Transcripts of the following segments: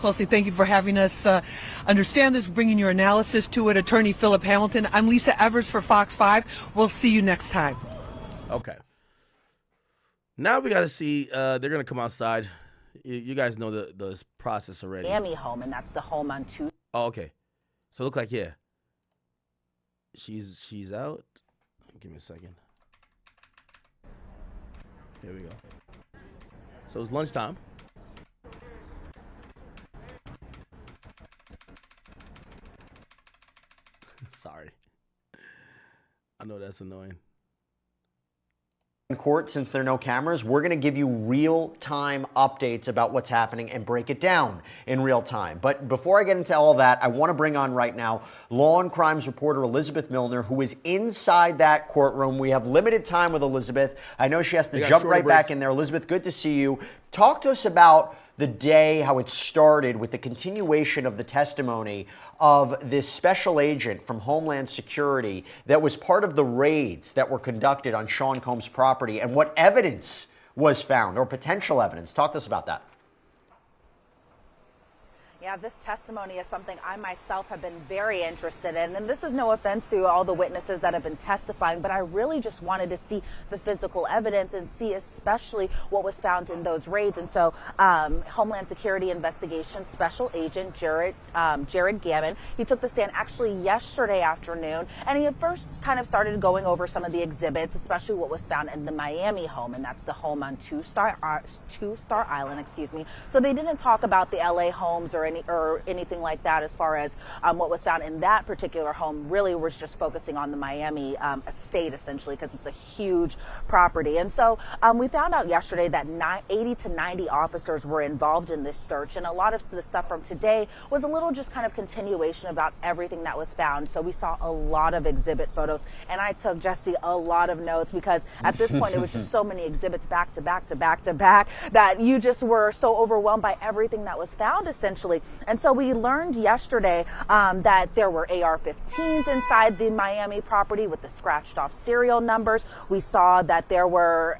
Closely. Thank you for having us understand this, bringing your analysis to it. Attorney Philip Hamilton. I'm Lisa Evers for Fox 5. We'll see you next time. Okay. Now we got to see, they're going to come outside. You guys know the process already. Miami home, and that's the home on Tuesday. Oh, okay. So it look like, yeah. She's out. Give me a second. Here we go. So it's lunchtime. Sorry. I know that's annoying. In court, since there are no cameras, we're going to give you real-time updates about what's happening and break it down in real time. But before I get into all that, I want to bring on right now law and crimes reporter Elizabeth Milner, who is inside that courtroom. We have limited time with Elizabeth. I know she has to jump right back in there. Elizabeth, good to see you. Talk to us about the day, how it started with the continuation of the testimony of this special agent from Homeland Security that was part of the raids that were conducted on Sean Combs' property, and what evidence was found, or potential evidence. Talk to us about that. Yeah, this testimony is something I myself have been very interested in. And this is no offense to all the witnesses that have been testifying, but I really just wanted to see the physical evidence and see especially what was found in those raids. And so Homeland Security Investigation Special Agent Jared Gammon, he took the stand actually yesterday afternoon, and he at first kind of started going over some of the exhibits, especially what was found in the Miami home, and that's the home on Two-Star Island, excuse me. So they didn't talk about the LA homes or anything like that as far as what was found in that particular home. Really was just focusing on the Miami estate, essentially, because it's a huge property. And so we found out yesterday that 80 to 90 officers were involved in this search, and a lot of the stuff from today was a little just kind of continuation about everything that was found. So we saw a lot of exhibit photos, and I took, Jesse, a lot of notes, because at this point it was just so many exhibits back to back to back to back that you just were so overwhelmed by everything that was found, essentially. And so we learned yesterday that there were AR-15s inside the Miami property with the scratched off serial numbers. We saw that there were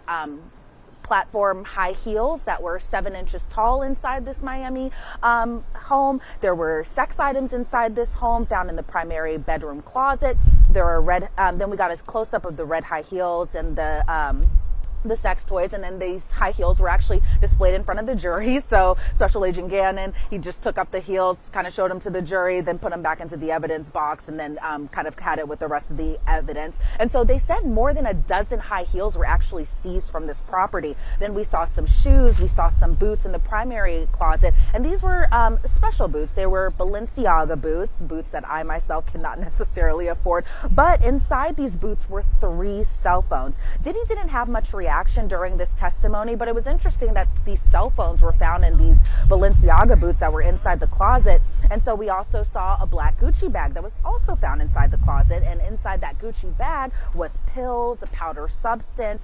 platform high heels that were 7 inches tall inside this Miami home. There were sex items inside this home found in the primary bedroom closet. There were then we got a close up of the red high heels and the sex toys, and then these high heels were actually displayed in front of the jury. So Special Agent Gannon, he just took up the heels, kind of showed them to the jury, then put them back into the evidence box, and then kind of had it with the rest of the evidence. And so they said more than a dozen high heels were actually seized from this property. Then we saw some shoes, we saw some boots in the primary closet, and these were special boots. They were Balenciaga boots that I myself cannot necessarily afford. But inside these boots were 3 cell phones. Diddy didn't have much reaction during this testimony, but it was interesting that these cell phones were found in these Balenciaga boots that were inside the closet. And so we also saw a black Gucci bag that was also found inside the closet, and inside that Gucci bag was pills, a powder substance.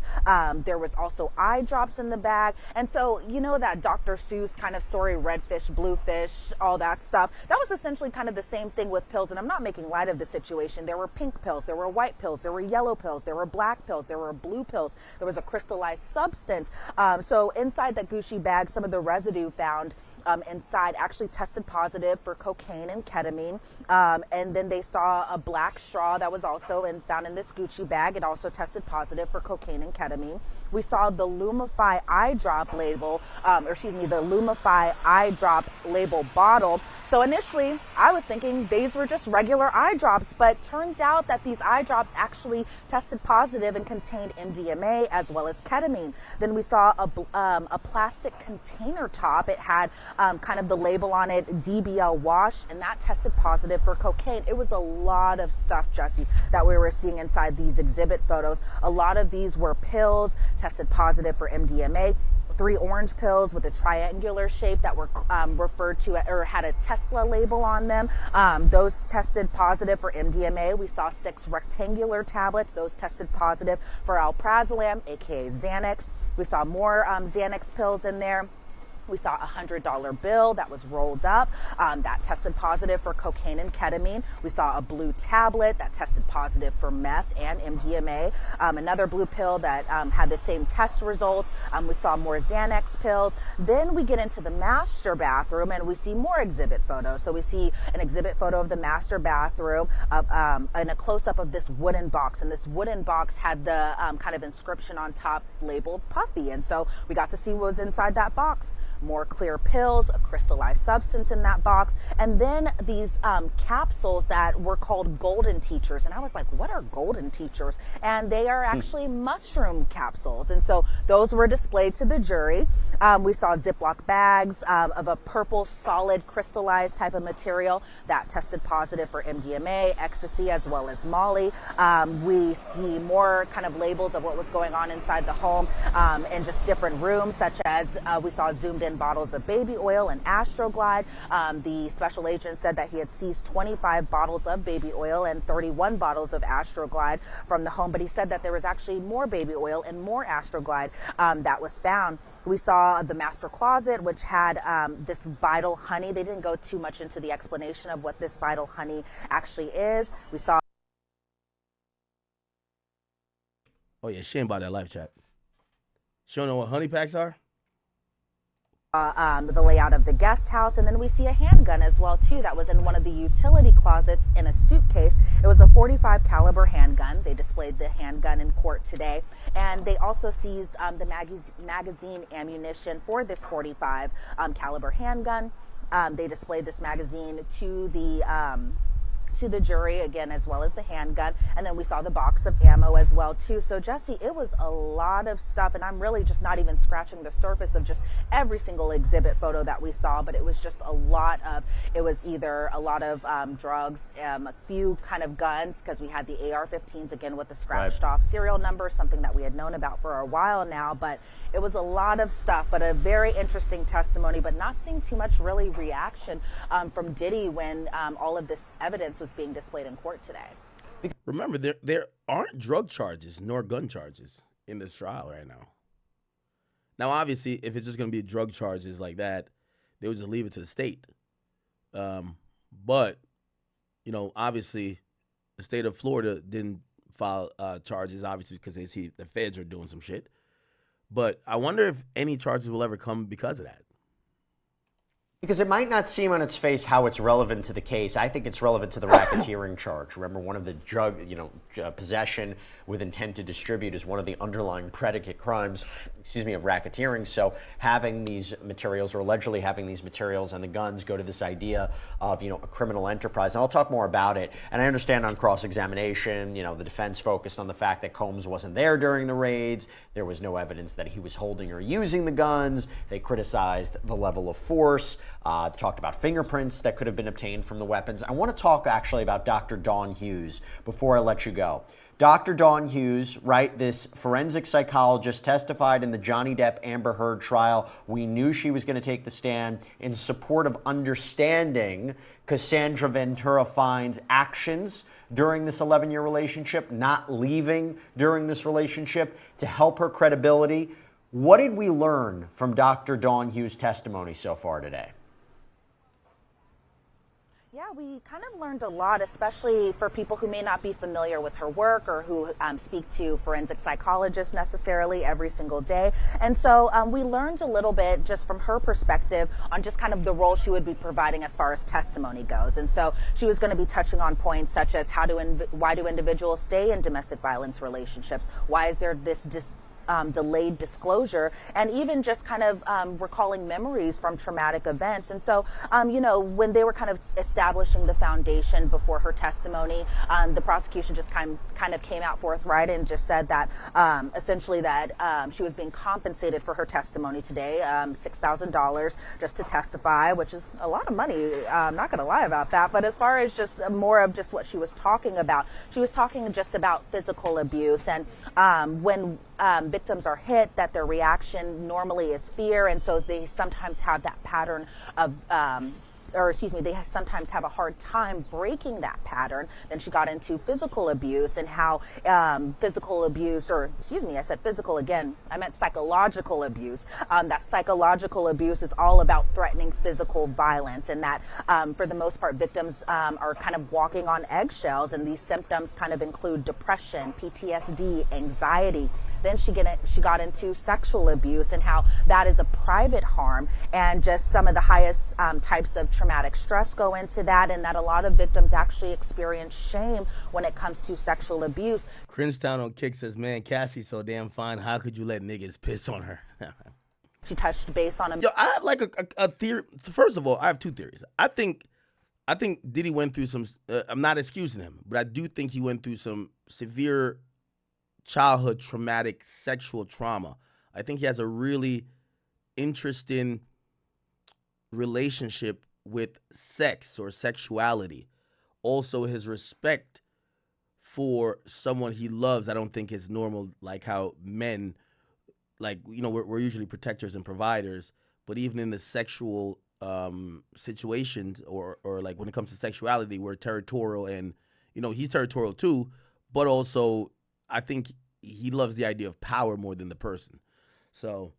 There was also eye drops in the bag. And so, you know, that Dr. Seuss kind of story, red fish, blue fish, all that stuff, that was essentially kind of the same thing with pills. And I'm not making light of the situation. There were pink pills, there were white pills, there were yellow pills, there were black pills, there were blue pills, there was a crystallized substance. So inside that Gucci bag, some of the residue found inside actually tested positive for cocaine and ketamine. And then they saw a black straw that was also found in this Gucci bag. It also tested positive for cocaine and ketamine. We saw the Lumify eye drop label, the Lumify eye drop label bottle. So initially, I was thinking these were just regular eye drops, but turns out that these eye drops actually tested positive and contained MDMA as well as ketamine. Then we saw a plastic container top. It had kind of the label on it, DBL wash, and that tested positive for cocaine. It was a lot of stuff, Jesse, that we were seeing inside these exhibit photos. A lot of these were pills, tested positive for MDMA. 3 orange pills with a triangular shape that were referred to or had a Tesla label on them. Those tested positive for MDMA. We saw 6 rectangular tablets. Those tested positive for alprazolam, aka Xanax. We saw more Xanax pills in there. We saw a $100 bill that was rolled up that tested positive for cocaine and ketamine. We saw a blue tablet that tested positive for meth and MDMA. Another blue pill that had the same test results. We saw more Xanax pills. Then we get into the master bathroom and we see more exhibit photos. So we see an exhibit photo of the master bathroom and a close-up of this wooden box. And this wooden box had the kind of inscription on top labeled Puffy. And so we got to see what was inside that box. More clear pills, a crystallized substance in that box, and then these capsules that were called golden teachers. And I was like, what are golden teachers? And they are actually mushroom capsules. And so those were displayed to the jury. We saw Ziploc bags of a purple solid crystallized type of material that tested positive for MDMA, ecstasy, as well as Molly. We see more kind of labels of what was going on inside the home in just different rooms, such as we saw zoomed in bottles of baby oil and Astroglide. The special agent said that he had seized 25 bottles of baby oil and 31 bottles of Astroglide from the home, but he said that there was actually more baby oil and more Astroglide that was found. We saw the master closet, which had this vital honey. They didn't go too much into the explanation of what this vital honey actually is. We saw. Oh yeah, she ain't about that life, chat. She don't know what honey packs are. The layout of the guest house, and then we see a handgun as well too that was in one of the utility closets in a suitcase. It was a 45 caliber handgun. They displayed the handgun in court today, and they also seized the magazine ammunition for this 45 caliber handgun. They displayed this magazine to the jury again, as well as the handgun, and then we saw the box of ammo as well too. So Jesse, it was a lot of stuff, and I'm really just not even scratching the surface of just every single exhibit photo that we saw, but it was just a lot of, it was either a lot of drugs, a few kind of guns, because we had the AR-15s again with the scratched off serial number, something that we had known about for a while now, but it was a lot of stuff, but a very interesting testimony, but not seeing too much really reaction from Diddy when all of this evidence was being displayed in court today. Remember, there aren't drug charges nor gun charges in this trial right now. Now, obviously, if it's just going to be drug charges like that, they would just leave it to the state. But, you know, obviously, the state of Florida didn't file charges, obviously, because they see the feds are doing some shit. But I wonder if any charges will ever come because of that. Because it might not seem on its face how it's relevant to the case. I think it's relevant to the racketeering charge. Remember, one of the possession with intent to distribute is one of the underlying predicate crimes, of racketeering. So having these materials, or allegedly having these materials and the guns, go to this idea of, a criminal enterprise. And I'll talk more about it. And I understand on cross-examination, the defense focused on the fact that Combs wasn't there during the raids. There was no evidence that he was holding or using the guns. They criticized the level of force. Talked about fingerprints that could have been obtained from the weapons. I want to talk actually about Dr. Dawn Hughes before I let you go. Dr. Dawn Hughes, right, this forensic psychologist, testified in the Johnny Depp Amber Heard trial. We knew she was going to take the stand in support of understanding Cassandra Ventura Fine's actions during this 11-year relationship, not leaving during this relationship, to help her credibility. What did we learn from Dr. Dawn Hughes' testimony so far today? Yeah, we kind of learned a lot, especially for people who may not be familiar with her work or who speak to forensic psychologists necessarily every single day. And so we learned a little bit just from her perspective on just kind of the role she would be providing as far as testimony goes. And so she was going to be touching on points such as why do individuals stay in domestic violence relationships? Why is there this delayed disclosure, and even just kind of recalling memories from traumatic events. And so, when they were kind of establishing the foundation before her testimony, the prosecution just kind of came out forthright and just said that essentially that she was being compensated for her testimony today, $6,000 just to testify, which is a lot of money. I'm not going to lie about that. But as far as just more of just what she was talking about, she was talking just about physical abuse, and when victims are hit, that their reaction normally is fear, and so they sometimes have that pattern of they sometimes have a hard time breaking that pattern. Then she got into physical abuse and how physical abuse, I said physical again, I meant psychological abuse. That psychological abuse is all about threatening physical violence, and that for the most part, victims are kind of walking on eggshells, and these symptoms kind of include depression, PTSD, anxiety. Then she got into sexual abuse and how that is a private harm, and just some of the highest types of traumatic stress go into that, and that a lot of victims actually experience shame when it comes to sexual abuse. Cringetown on Kick says, man, Cassie's so damn fine. How could you let niggas piss on her? She touched base on him. Yo, I have like a theory. First of all, I have two theories. I think Diddy went through some, I'm not excusing him, but I do think he went through some severe childhood traumatic sexual trauma. I think he has a really interesting relationship with sex or sexuality. Also, his respect for someone he loves, I don't think is normal, like how men, like, you know, we're usually protectors and providers, but even in the sexual situations or like when it comes to sexuality, we're territorial, and, you know, he's territorial too, but also I think he loves the idea of power more than the person. So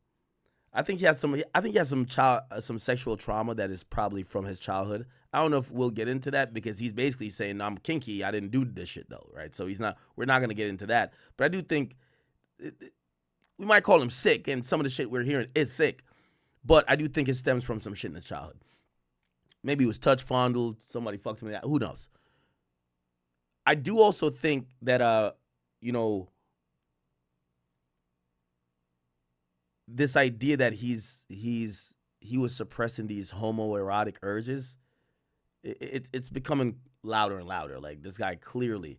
I think he has some sexual trauma that is probably from his childhood. I don't know if we'll get into that because he's basically saying I'm kinky. I didn't do this shit though, right? So we're not going to get into that. But I do think we might call him sick, and some of the shit we're hearing is sick. But I do think it stems from some shit in his childhood. Maybe he was touch fondled, somebody fucked him. Who knows? I do also think that you know, this idea that he was suppressing these homoerotic urges, it's becoming louder and louder. Like, this guy clearly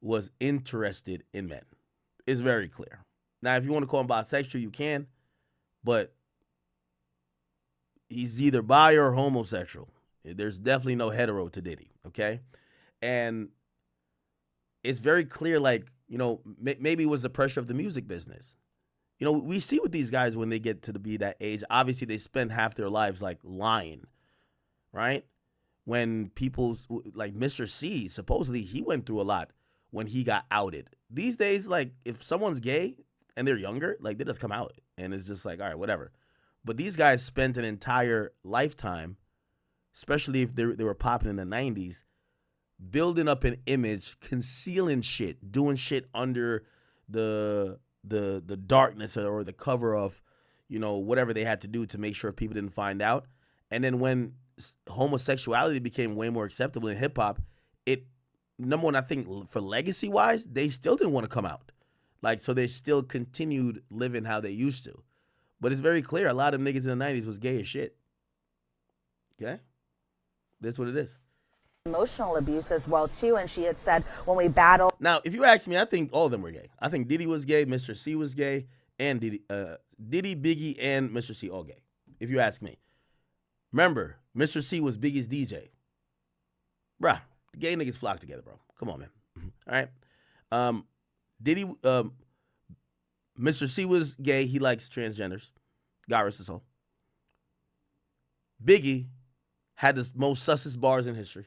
was interested in men. It's very clear. Now, if you want to call him bisexual, you can, but he's either bi or homosexual. There's definitely no hetero to Diddy, okay? And it's very clear, like, you know, maybe it was the pressure of the music business. You know, we see with these guys when they get to be that age, obviously they spend half their lives like lying, right? When people like Mr. C, supposedly he went through a lot when he got outed. These days, like, if someone's gay and they're younger, like, they just come out and it's just like, all right, whatever. But these guys spent an entire lifetime, especially if they were popping in the 90s, building up an image, concealing shit, doing shit under the darkness or the cover of, you know, whatever they had to do to make sure people didn't find out. And then when homosexuality became way more acceptable in hip hop, it, number one, I think for legacy wise, they still didn't want to come out. Like, so they still continued living how they used to. But it's very clear a lot of niggas in the 90s was gay as shit. Okay? That's what it is. Emotional abuse as well too, and she had said when we battled. Now, if you ask me, I think all of them were gay. I think Diddy was gay, Mr. C was gay, and Diddy, Biggie, and Mr. C all gay. If you ask me, remember, Mr. C was Biggie's DJ. Bruh, gay niggas flock together, bro. Come on, man. All right. Diddy, Mr. C was gay. He likes transgenders. God rest his soul. Biggie had the most sussest bars in history.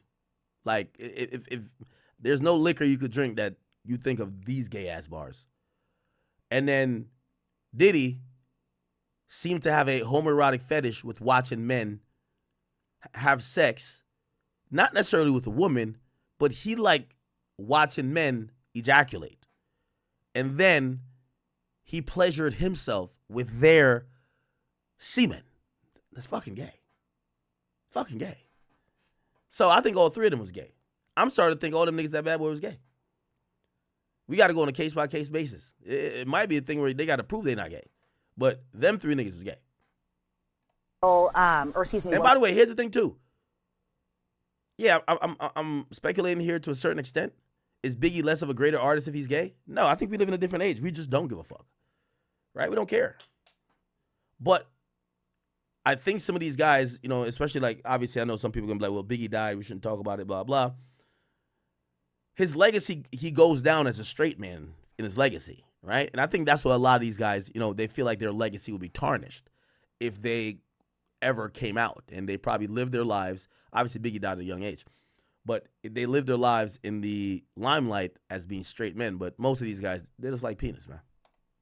Like, if there's no liquor you could drink that you think of these gay-ass bars. And then Diddy seemed to have a homoerotic fetish with watching men have sex, not necessarily with a woman, but he liked watching men ejaculate. And then he pleasured himself with their semen. That's fucking gay. Fucking gay. So I think all three of them was gay. I'm starting to think all them niggas that bad boy was gay. We got to go on a case-by-case basis. It might be a thing where they got to prove they're not gay. But them three niggas was gay. And by the way, here's the thing too. Yeah, I'm speculating here to a certain extent. Is Biggie less of a greater artist if he's gay? No, I think we live in a different age. We just don't give a fuck. Right? We don't care. But I think some of these guys, you know, especially like, obviously I know some people are going to be like, well, Biggie died, we shouldn't talk about it, blah, blah. His legacy, he goes down as a straight man in his legacy, right? And I think that's what a lot of these guys, you know, they feel like their legacy will be tarnished if they ever came out, and they probably lived their lives. Obviously, Biggie died at a young age, but they lived their lives in the limelight as being straight men. But most of these guys, they just like penis, man.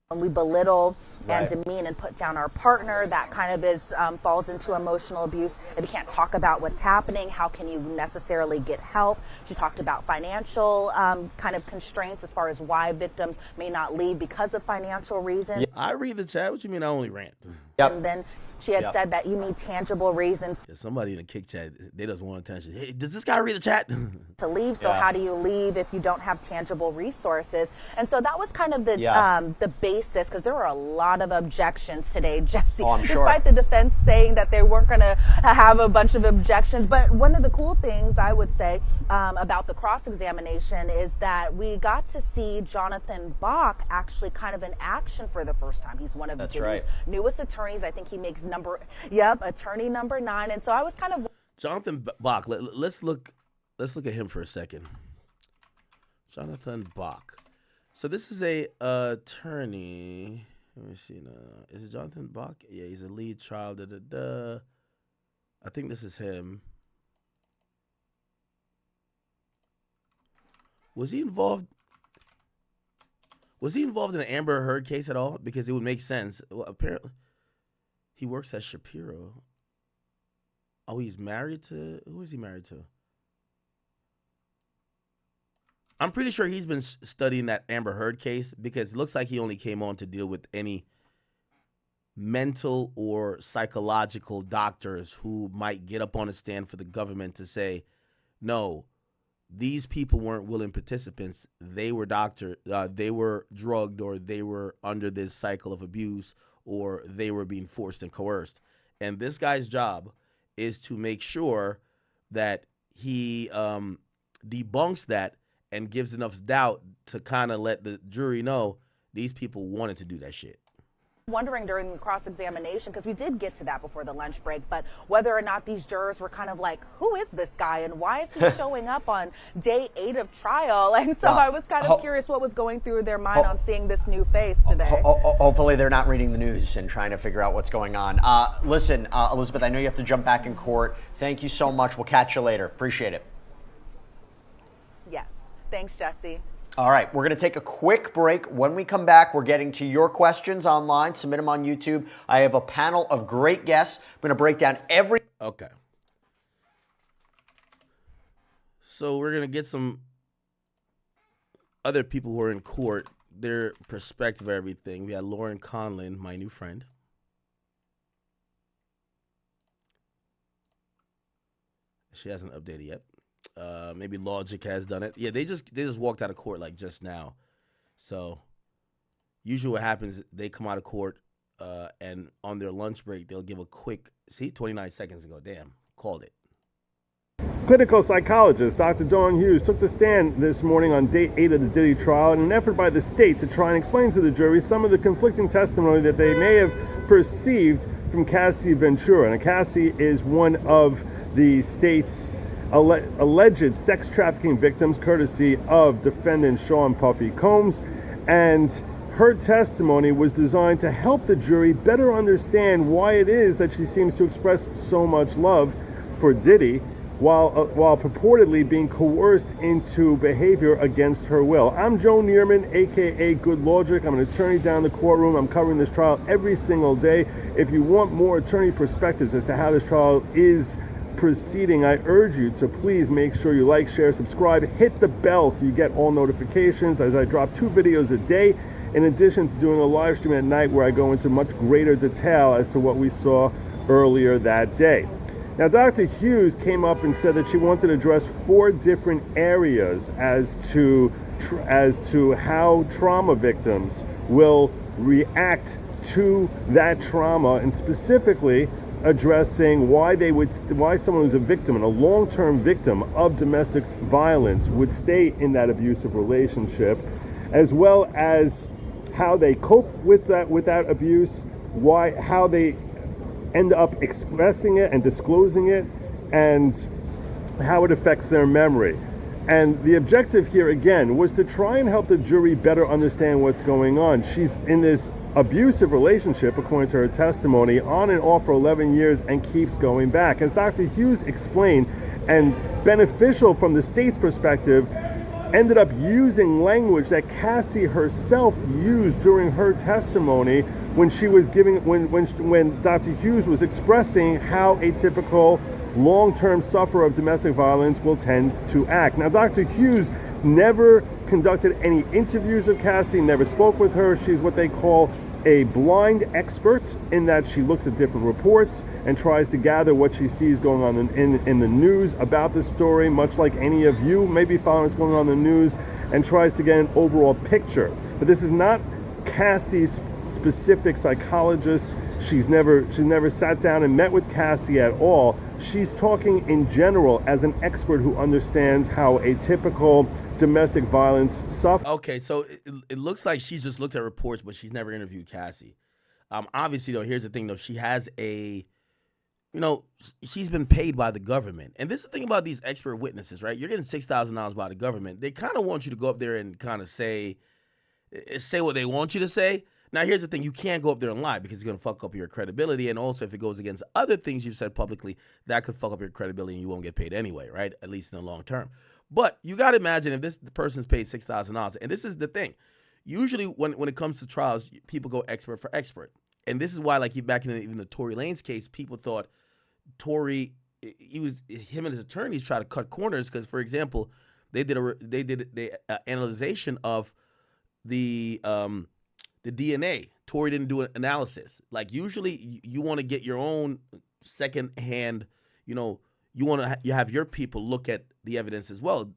When we belittle and Right. demean and put down our partner, that kind of is falls into emotional abuse. If you can't talk about what's happening, how can you necessarily get help? She talked about financial kind of constraints as far as why victims may not leave because of financial reasons. I read the chat. What you mean I only rant? Yep. And then she had Yep. said that you need tangible reasons Yeah, somebody in the kick chat, they just want attention. Hey, does this guy read the chat? to leave. So Yeah. how do you leave if you don't have tangible resources? And so that was kind of the Yeah. the basis, because there were a lot of objections today, Jesse. Oh, I'm sure. Despite the defense saying that they weren't going to have a bunch of objections. But one of the cool things I would say about the cross-examination is that we got to see Jonathan Bach actually kind of in action for the first time. He's one of That's Diddy's right. newest attorneys. I think he makes attorney number 9. And so I was kind of Jonathan Bach. Let's look at him for a second. Jonathan Bach. So this is a attorney. Let me see now. Is it Jonathan Bach? Yeah, he's a lead trial. I think this is him. Was he involved? Was he involved in an Amber Heard case at all? Because it would make sense. Well, apparently, he works at Shapiro. Oh, he's married to... Who is he married to? I'm pretty sure he's been studying that Amber Heard case, because it looks like he only came on to deal with any mental or psychological doctors who might get up on a stand for the government to say, no, these people weren't willing participants. They were they were drugged, or they were under this cycle of abuse, or they were being forced and coerced. And this guy's job is to make sure that he debunks that and gives enough doubt to kind of let the jury know these people wanted to do that shit. wondering during the cross-examination, because we did get to that before the lunch break, but whether or not these jurors were kind of like, who is this guy and why is he showing up on day 8 of trial? And so I was kind of curious what was going through their mind on seeing this new face today. Hopefully they're not reading the news and trying to figure out what's going on. Listen, Elizabeth, I know you have to jump back in court. Thank you so much. We'll catch you later. Appreciate it. Yes. Thanks, Jesse. All right, we're going to take a quick break. When we come back, we're getting to your questions online. Submit them on YouTube. I have a panel of great guests. I'm going to break down every... Okay. So we're going to get some other people who are in court, their perspective of everything. We had Lauren Conlin, my new friend. She hasn't updated yet. Maybe Logic has done it. Yeah, they just walked out of court like just now. So usually what happens, they come out of court and on their lunch break, they'll give a quick, 29 seconds ago. Damn, called it. Clinical psychologist Dr. Dawn Hughes took the stand this morning on day 8 of the Diddy trial in an effort by the state to try and explain to the jury some of the conflicting testimony that they may have perceived from Cassie Ventura. And Cassie is one of the state's alleged sex trafficking victims, courtesy of defendant Sean Puffy Combs, and her testimony was designed to help the jury better understand why it is that she seems to express so much love for Diddy while purportedly being coerced into behavior against her will. I'm Joe Neerman, aka Good Logic. I'm an attorney down in the courtroom. I'm covering this trial every single day. If you want more attorney perspectives as to how this trial is proceeding, I urge you to please make sure you like, share, subscribe, hit the bell so you get all notifications as I drop 2 videos a day, in addition to doing a live stream at night where I go into much greater detail as to what we saw earlier that day. Now, Dr. Hughes came up and said that she wanted to address 4 different areas as to how trauma victims will react to that trauma, and specifically addressing why someone who's a victim and a long-term victim of domestic violence would stay in that abusive relationship, as well as how they cope with that abuse, how they end up expressing it and disclosing it, and how it affects their memory. And the objective here, again, was to try and help the jury better understand what's going on. She's in this abusive relationship, according to her testimony, on and off for 11 years and keeps going back. As Dr. Hughes explained, and beneficial from the state's perspective, ended up using language that Cassie herself used during her testimony when she was giving, when Dr. Hughes was expressing how a typical long-term sufferer of domestic violence will tend to act. Now, Dr. Hughes never conducted any interviews of Cassie, never spoke with her. She's what they call a blind expert, in that she looks at different reports and tries to gather what she sees going on in the news about this story, much like any of you may be following what's going on in the news, and tries to get an overall picture. But this is not Cassie's specific psychologist. She's never sat down and met with Cassie at all. She's talking in general as an expert who understands how a typical domestic violence suffer. Okay, so it looks like she's just looked at reports, but she's never interviewed Cassie. Obviously, though, here's the thing, though. She has she's been paid by the government. And this is the thing about these expert witnesses, right? You're getting $6,000 by the government. They kind of want you to go up there and kind of say what they want you to say. Now, here's the thing. You can't go up there and lie, because it's going to fuck up your credibility. And also, if it goes against other things you've said publicly, that could fuck up your credibility and you won't get paid anyway, right? At least in the long term. But you got to imagine, if this person's paid $6,000, and this is the thing. Usually when it comes to trials, people go expert for expert. And this is why, like, back in even the Tory Lanez case, people thought Tory, him and his attorneys try to cut corners, because, for example, they did analyzation of the DNA. Tory didn't do an analysis. Like, usually you want to get your own second hand, you have your people look at the evidence as well.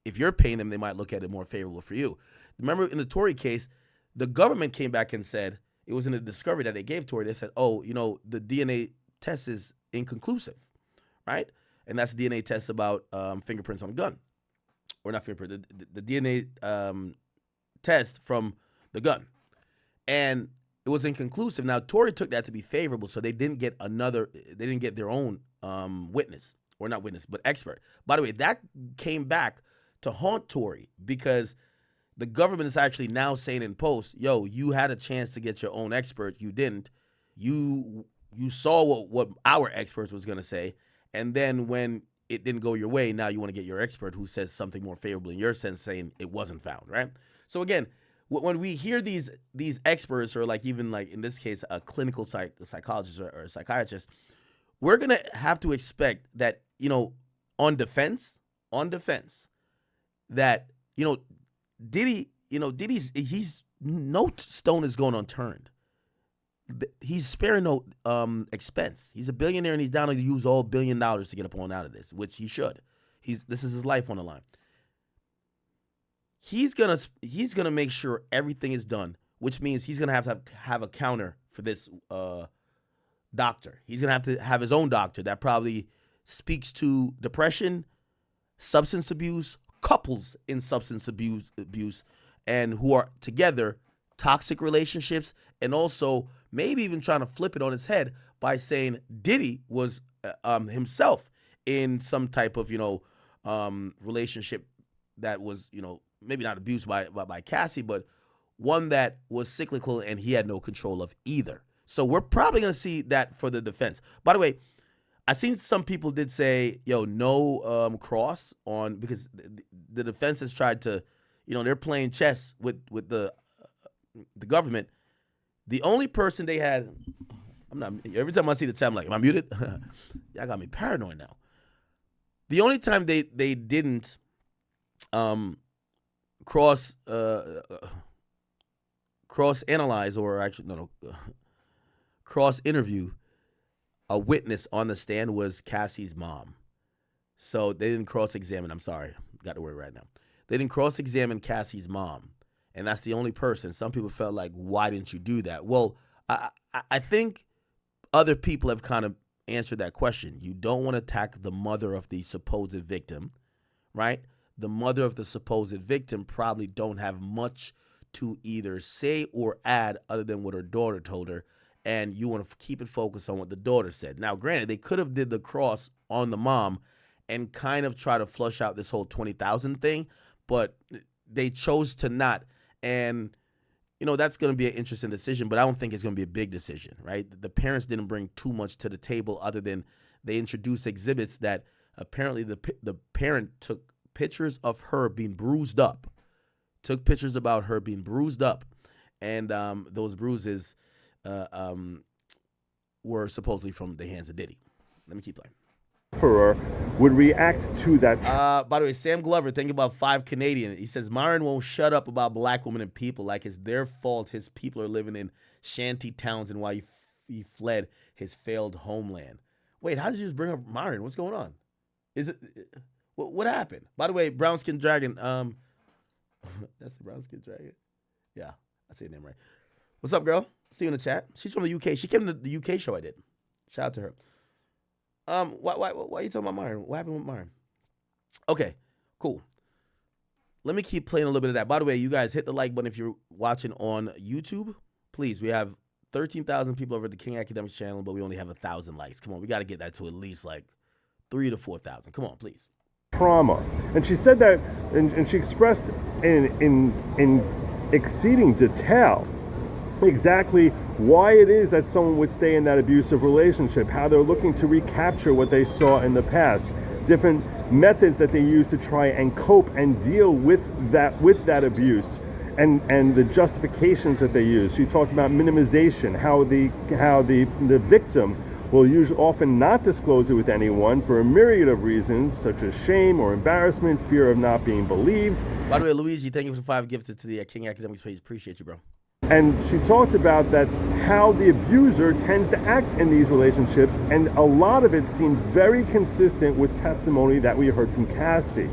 If you're paying them, they might look at it more favorable for you. Remember, in the Tory case, the government came back and said, it was in the discovery that they gave Tory, they said, the DNA test is inconclusive, right? And that's the DNA test about fingerprints on a gun. Or not fingerprint, the DNA test from the gun. And it was inconclusive. Now, Tory took that to be favorable, so they didn't get their own witness, or not witness, but expert. By the way, that came back to haunt Tory, because the government is actually now saying in post, you had a chance to get your own expert. You didn't. You saw what our expert was going to say. And then when it didn't go your way, now you want to get your expert who says something more favorable in your sense, saying it wasn't found, right? So again, when we hear these experts, or like even like in this case, a clinical psychologist or a psychiatrist, we're going to have to expect that, on defense, that, Diddy's no stone is going unturned. He's sparing no expense. He's a billionaire, and he's down to use all $1 billion to get up on out of this, which he should. This is his life on the line. He's gonna make sure everything is done, which means he's gonna have a counter for this doctor. He's gonna have to have his own doctor that probably speaks to depression, substance abuse, couples in substance abuse, and who are together, toxic relationships, and also maybe even trying to flip it on its head by saying Diddy was himself in some type of relationship that was maybe not abused by Cassie, but one that was cyclical and he had no control of either. So we're probably going to see that for the defense. By the way, I seen some people did say, no cross on, because the defense has tried to, they're playing chess with the government. The only person they had, every time I see the chat, I'm like, am I muted? Y'all got me paranoid now. The only time they didn't cross analyze, or actually cross interview a witness on the stand was Cassie's mom. So they didn't cross examine. I'm sorry, got the word right now. They didn't cross examine Cassie's mom, and that's the only person. Some people felt like, why didn't you do that? Well, I think other people have kind of answered that question. You don't want to attack the mother of the supposed victim, right? The mother of the supposed victim probably don't have much to either say or add other than what her daughter told her, and you want to keep it focused on what the daughter said. Now, granted, they could have did the cross on the mom and kind of try to flush out this whole 20,000 thing, but they chose to not. And that's going to be an interesting decision, but I don't think it's going to be a big decision, right? The parents didn't bring too much to the table other than they introduced exhibits that apparently the parent took pictures of her being bruised up, and those bruises were supposedly from the hands of Diddy. Let me keep playing. Would react to that. By the way, Sam Glover, thinking about 5 Canadian. He says, Myron won't shut up about black women and people like it's their fault his people are living in shanty towns and why he fled his failed homeland. Wait, how did you just bring up Myron? What's going on? Is it what happened? By the way, Brown Skin Dragon. That's the Brown Skin Dragon. Yeah, I say your name right. What's up, girl? See you in the chat. She's from the UK. She came to the UK show I did. Shout out to her. Why are you talking about Myron? What happened with Myron? Okay, cool. Let me keep playing a little bit of that. By the way, you guys hit the like button if you're watching on YouTube. Please, we have 13,000 people over at the King Academics channel, but we only have 1,000 likes. Come on, we got to get that to at least like 3,000 to 4,000. Come on, please. Trauma, and she said that, and she expressed in exceeding detail exactly why it is that someone would stay in that abusive relationship, how they're looking to recapture what they saw in the past, different methods that they use to try and cope and deal with that abuse, and the justifications that they use. She talked about minimization, how the victim will often not disclose it with anyone for a myriad of reasons, such as shame or embarrassment, fear of not being believed. By the way, Luigi, thank you for 5 gifted to the King Academics page. Appreciate you, bro. And she talked about that how the abuser tends to act in these relationships, and a lot of it seemed very consistent with testimony that we heard from Cassie.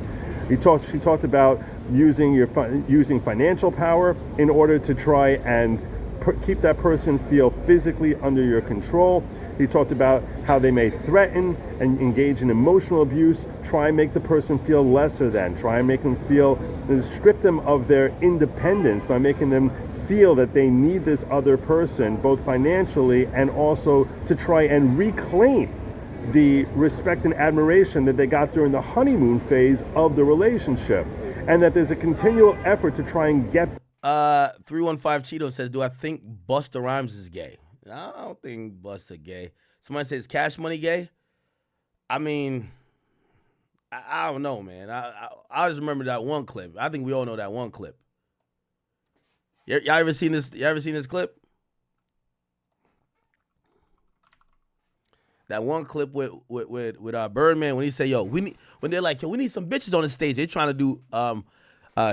She talked about using financial power in order to try and keep that person feel physically under your control. He talked about how they may threaten and engage in emotional abuse, try and make the person feel lesser than, try and make them strip them of their independence by making them feel that they need this other person, both financially and also to try and reclaim the respect and admiration that they got during the honeymoon phase of the relationship. And that there's a continual effort to try and get... 315 Cheeto says, do I think Busta Rhymes is gay? I don't think Busta gay. Somebody says Cash Money gay? I mean, I don't know, man. I just remember that one clip. I think we all know that one clip. Y'all ever seen this? You ever seen this clip? That one clip with Birdman when he say, "Yo, when they're like, yo, we need some bitches on the stage." They trying to do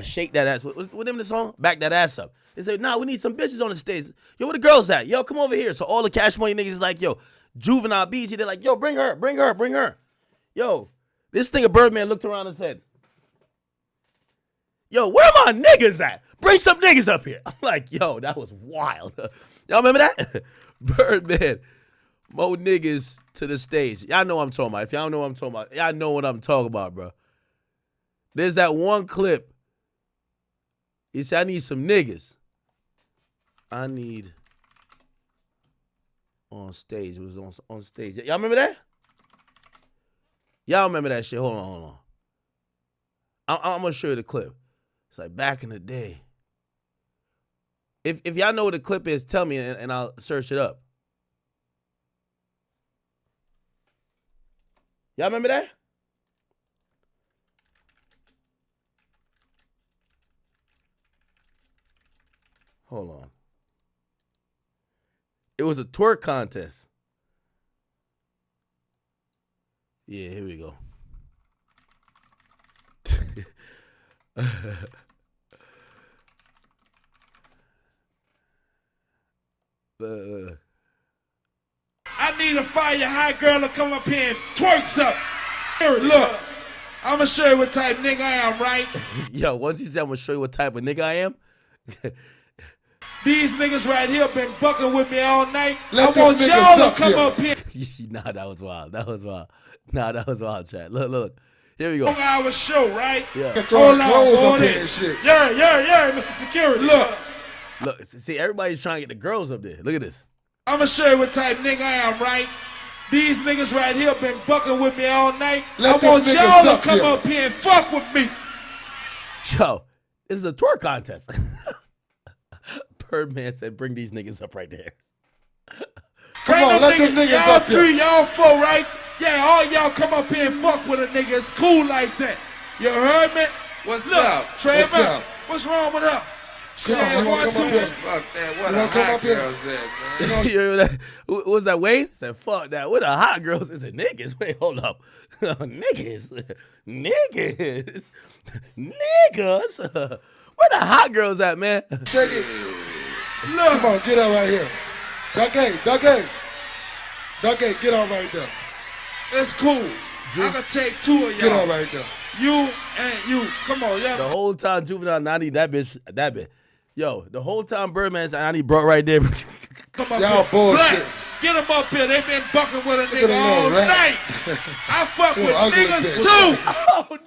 shake that ass. What's the name of the song? Back that ass up. They say, "Nah, we need some bitches on the stage." Yo, where the girls at? Yo, come over here. So all the Cash Money niggas is like, "Yo, Juvenile BG." They're like, "Yo, bring her." Yo, this thing of Birdman looked around and said, "Yo, where my niggas at? Bring some niggas up here." I'm like, yo, that was wild. Y'all remember that? Birdman, more niggas to the stage. Y'all know what I'm talking about. If y'all know what I'm talking about, y'all know what I'm talking about, bro. There's that one clip. He said, I need some niggas. I need on stage. It was on stage. Y'all remember that? Y'all remember that shit? Hold on. I'm going to show you the clip. It's like back in the day. If y'all know what the clip is, tell me and I'll search it up. Y'all remember that? Hold on. It was a twerk contest. Yeah, here we go. I need a fire hot girl to come up here and twerks up. Here, look, I'm gonna show you what type of nigga I am, right? Yo, once he said I'm gonna show you what type of nigga I am. These niggas right here been bucking with me all night. I want y'all to come up here. Nah, that was wild. Nah, that was wild, chat. Look. Here we go. 4 hour show, right? Yeah. Hold on, clothes up here and shit. Yeah, Mr. Security, Look, see, everybody's trying to get the girls up there. Look at this. I'm gonna show you what type of nigga I am, right? These niggas right here been bucking with me all night. I want y'all to come up here and fuck with me. Yo, this is a twerk contest. Birdman said, bring these niggas up right there. Come on, let them niggas y'all up here. Y'all 3, y'all 4, right? Yeah, all y'all come up here and fuck with a nigga. It's cool like that. You heard me? What's up? Trevor, what's wrong with her? Come on, you wanna come up here? Fuck that. What a hot girl's at, man. You hear that? What was that, Wayne? Said, fuck that. What a hot girls. It said, niggas. Wait, hold up. Niggas. Niggas. Niggas. Where the hot girls at, man? Shake it. Look. Come on, get out right here. Ducky, get out right there. It's cool. I can take 2 of y'all. Get out right there. You and you. Come on, yeah. The whole time Juvenile, I need that bitch. Yo, the whole time Birdman said, I need brought right there. Come on, y'all bullshit. Black, get them up here. They been bucking with a nigga all night. I fuck with niggas too.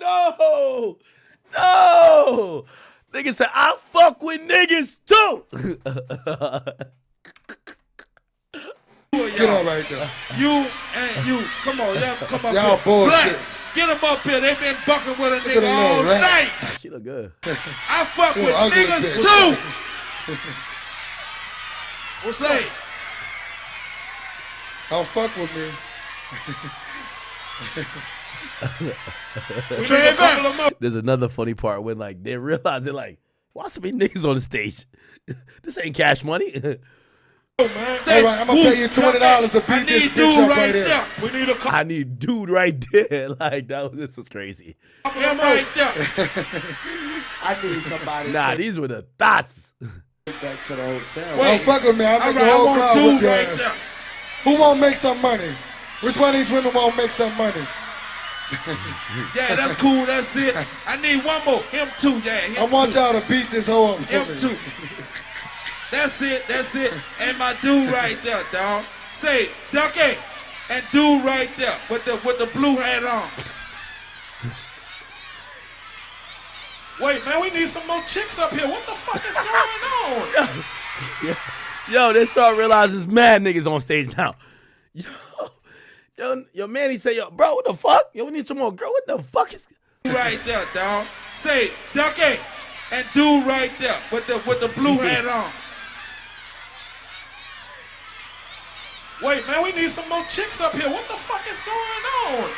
Oh, no. Nigga said, I fuck with niggas too. Get out right there. You and you. Come on, yeah. Come on. Y'all bullshit. Black, get them up here. They been bucking with a nigga all night. She look good. I fuck with niggas too. What's up? Don't fuck with me. There's another funny part when like they realize they're like, why so many niggas on the stage? This ain't Cash Money. All right, I'm gonna pay you $20 to beat this bitch up right there. We need a I need dude right there. Like this was crazy. Him right there. I need somebody. Nah, these were the thoughts. Back to the hotel. Don't fuck with me. I'll make the whole crowd whoop your ass. Who won't make some money? Which one of these women won't make some money? Yeah, that's cool. That's it. I need one more. Him too. Yeah, him I want y'all to beat this hoe up for him me. too. That's it. That's it. And my dude right there, dog. Say, Ducky, and dude right there with the blue hat on. Wait, man, we need some more chicks up here. What the fuck is going on? Yo, they start realizing there's mad niggas on stage now. Yo, man, he say, yo, bro, what the fuck? Yo, we need some more girl. What the fuck is right there, dog? Say, Ducky, and dude right there with the blue hat on. Wait, man, we need some more chicks up here. What the fuck is going on?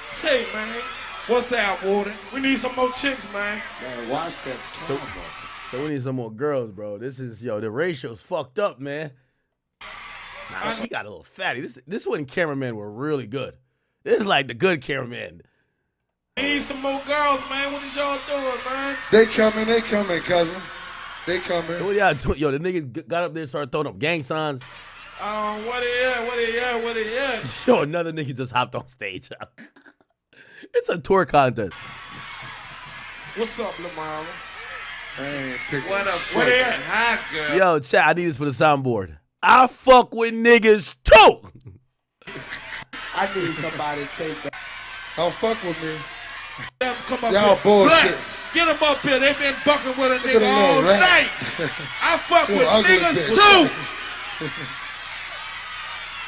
Say, man. What's that, Warden? We need some more chicks, man. Man, watch that camera. So we need some more girls, bro. This is, the ratio's fucked up, man. Nah, she got a little fatty. This when cameramen were really good. This is like the good cameraman. We need some more girls, man. What is y'all doing, man? They coming, cousin. They coming. So what y'all doing? Yo, the niggas got up there and started throwing up gang signs. What they at? Yo, another nigga just hopped on stage. It's a tour contest. What's up, Lamar? I ain't picking What up? shit. What they at? Hot girl. Yo, chat, I need this for the soundboard. I fuck with niggas too. I need somebody to take that. Don't fuck with me. Come up Y'all here. bullshit. Black, get them up here. They been bucking with a at nigga the all little rat. night. I fuck with ugly niggas bitch. too.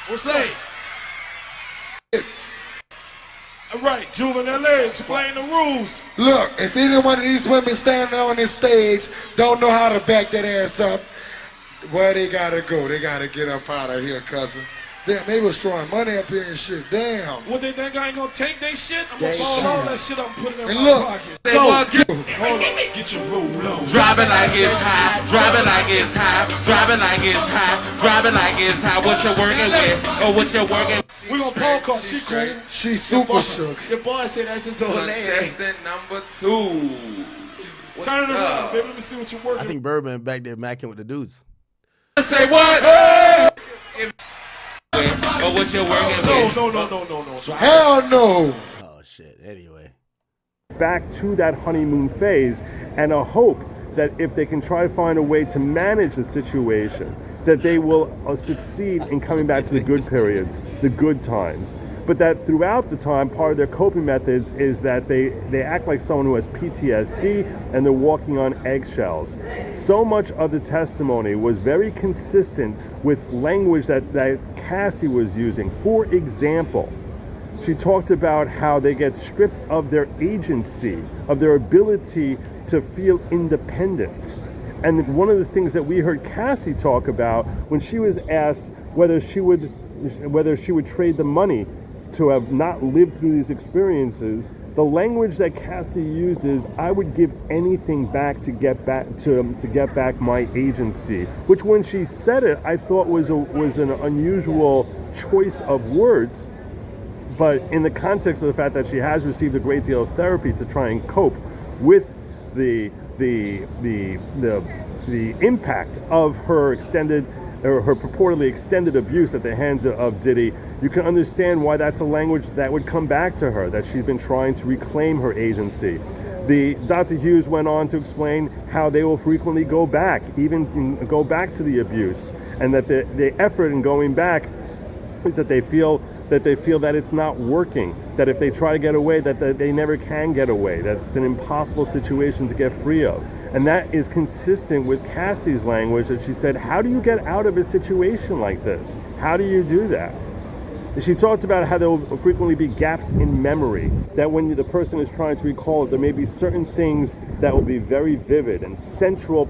What's up? All right, Juvenile, explain the rules. Look, if any one of these women standing on this stage don't know how to back that ass up, where they gotta go? They gotta get up out of here, cousin. Damn, they was throwing money up here and shit. Damn. What they think I ain't gonna take they shit? I'm gonna follow all that shit up and put it in And my look, pocket. hold on. Get your roll on. Drop it like it's hot, drop it like it's hot, drop it like it's hot, drop it like it's hot. What you working with, or what you working? We gonna poll call. She cool. She super shook. Your boy said that's his old lady. Contestant number 2. Turn it around, baby. Let me see what you're working. I think Birdman back there macking with the dudes. Say what? Or what you working with? No. Hell no. Oh shit. Anyway. Back to that honeymoon phase and a hope that if they can try to find a way to manage the situation, that they will succeed in coming back to the good periods, the good times. But that throughout the time, part of their coping methods is that they act like someone who has PTSD and they're walking on eggshells. So much of the testimony was very consistent with language that Cassie was using. For example, She talked about how they get stripped of their agency, of their ability to feel independence. And one of the things that we heard Cassie talk about when she was asked whether she would trade the money to have not lived through these experiences, the language that Cassie used is, "I would give anything back to get back my agency," which when she said it, I thought was an unusual choice of words. But in the context of the fact that she has received a great deal of therapy to try and cope with the impact of her purportedly extended abuse at the hands of Diddy, you can understand why that's a language that would come back to her, that she's been trying to reclaim her agency. Dr. Hughes went on to explain how they will frequently go back to the abuse, and that the effort in going back is that they feel that it's not working, that if they try to get away, that they never can get away, that it's an impossible situation to get free of. And that is consistent with Cassie's language, that she said, how do you get out of a situation like this? How do you do that? And she talked about how there will frequently be gaps in memory, that when the person is trying to recall it, there may be certain things that will be very vivid, and central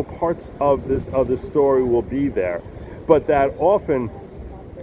parts of the story will be there, but that often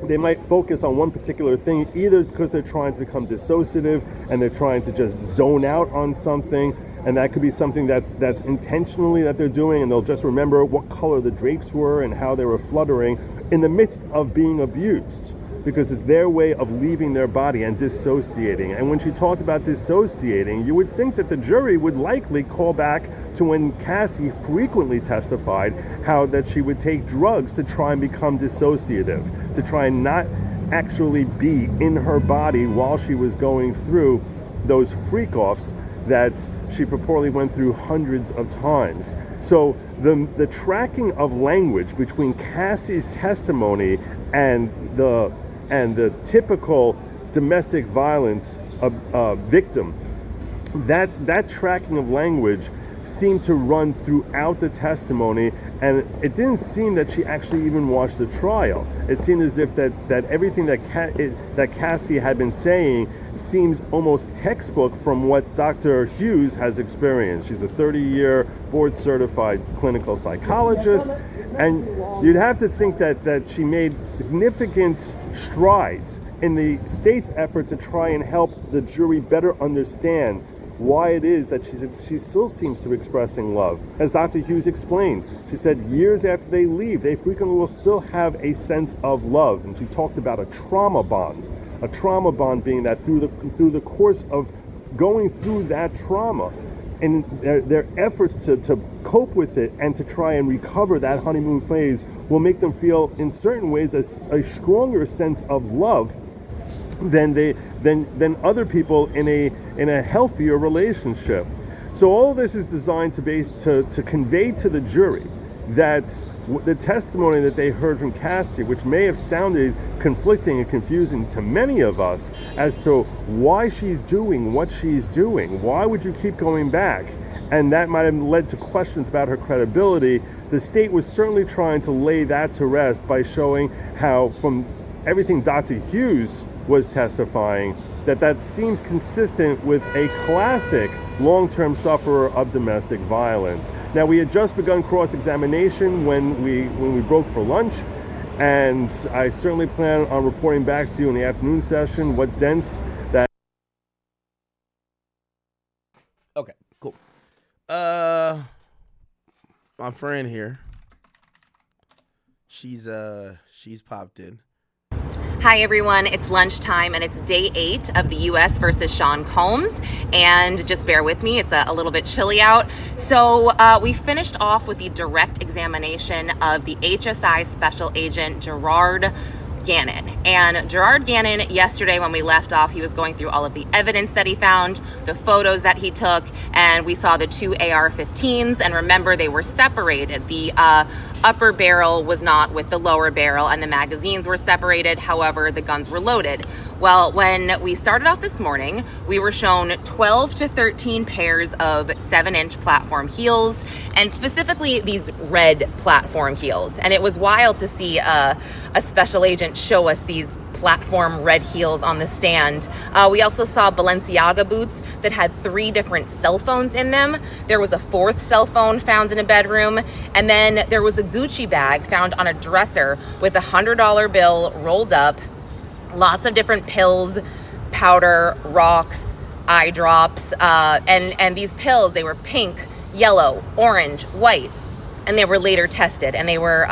they might focus on one particular thing, either because they're trying to become dissociative and they're trying to just zone out on something, and that could be something that's intentionally that they're doing, and they'll just remember what color the drapes were and how they were fluttering in the midst of being abused, because it's their way of leaving their body and dissociating. And when she talked about dissociating, you would think that the jury would likely call back to when Cassie frequently testified how that she would take drugs to try and become dissociative, to try and not actually be in her body while she was going through those freak-offs that she purportedly went through hundreds of times. So the tracking of language between Cassie's testimony and the typical domestic violence victim, that tracking of language seemed to run throughout the testimony, and it didn't seem that she actually even watched the trial. It seemed as if that everything that Cassie had been saying seems almost textbook from what Dr. Hughes has experienced. She's a 30-year board-certified clinical psychologist, and you'd have to think that she made significant strides in the state's effort to try and help the jury better understand why it is that she still seems to be expressing love. As Dr. Hughes explained, she said years after they leave, they frequently will still have a sense of love, and she talked about a trauma bond being that through the course of going through that trauma and their efforts to cope with it and to try and recover that honeymoon phase will make them feel in certain ways a stronger sense of love than other people in a healthier relationship. So all of this is designed to convey to the jury that the testimony that they heard from Cassie, which may have sounded conflicting and confusing to many of us as to why she's doing what she's doing, why would you keep going back, and that might have led to questions about her credibility. The state was certainly trying to lay that to rest by showing how, from everything Dr. Hughes was testifying, that seems consistent with a classic long-term sufferer of domestic violence. Now, we had just begun cross-examination when we broke for lunch, and I certainly plan on reporting back to you in the afternoon session what dents that. Okay, cool. My friend here, she's popped in. Hi everyone, it's lunchtime and it's day 8 of the U.S. versus Sean Combs, and just bear with me, it's a little bit chilly out. So we finished off with the direct examination of the HSI Special Agent Gerard Gannon. And Gerard Gannon, yesterday when we left off, he was going through all of the evidence that he found, the photos that he took, and we saw the 2 AR-15s, and remember, they were separated. The upper barrel was not with the lower barrel, and the magazines were separated. However, the guns were loaded. Well, when we started off this morning, we were shown 12 to 13 pairs of 7-inch platform heels, and specifically these red platform heels. And it was wild to see a special agent show us these platform red heels on the stand. We also saw Balenciaga boots that had 3 different cell phones in them. There was a 4th cell phone found in a bedroom. And then there was a Gucci bag found on a dresser with a $100 bill rolled up. Lots of different pills, powder, rocks, eye drops, and these pills, they were pink, yellow, orange, white, and they were later tested, and they were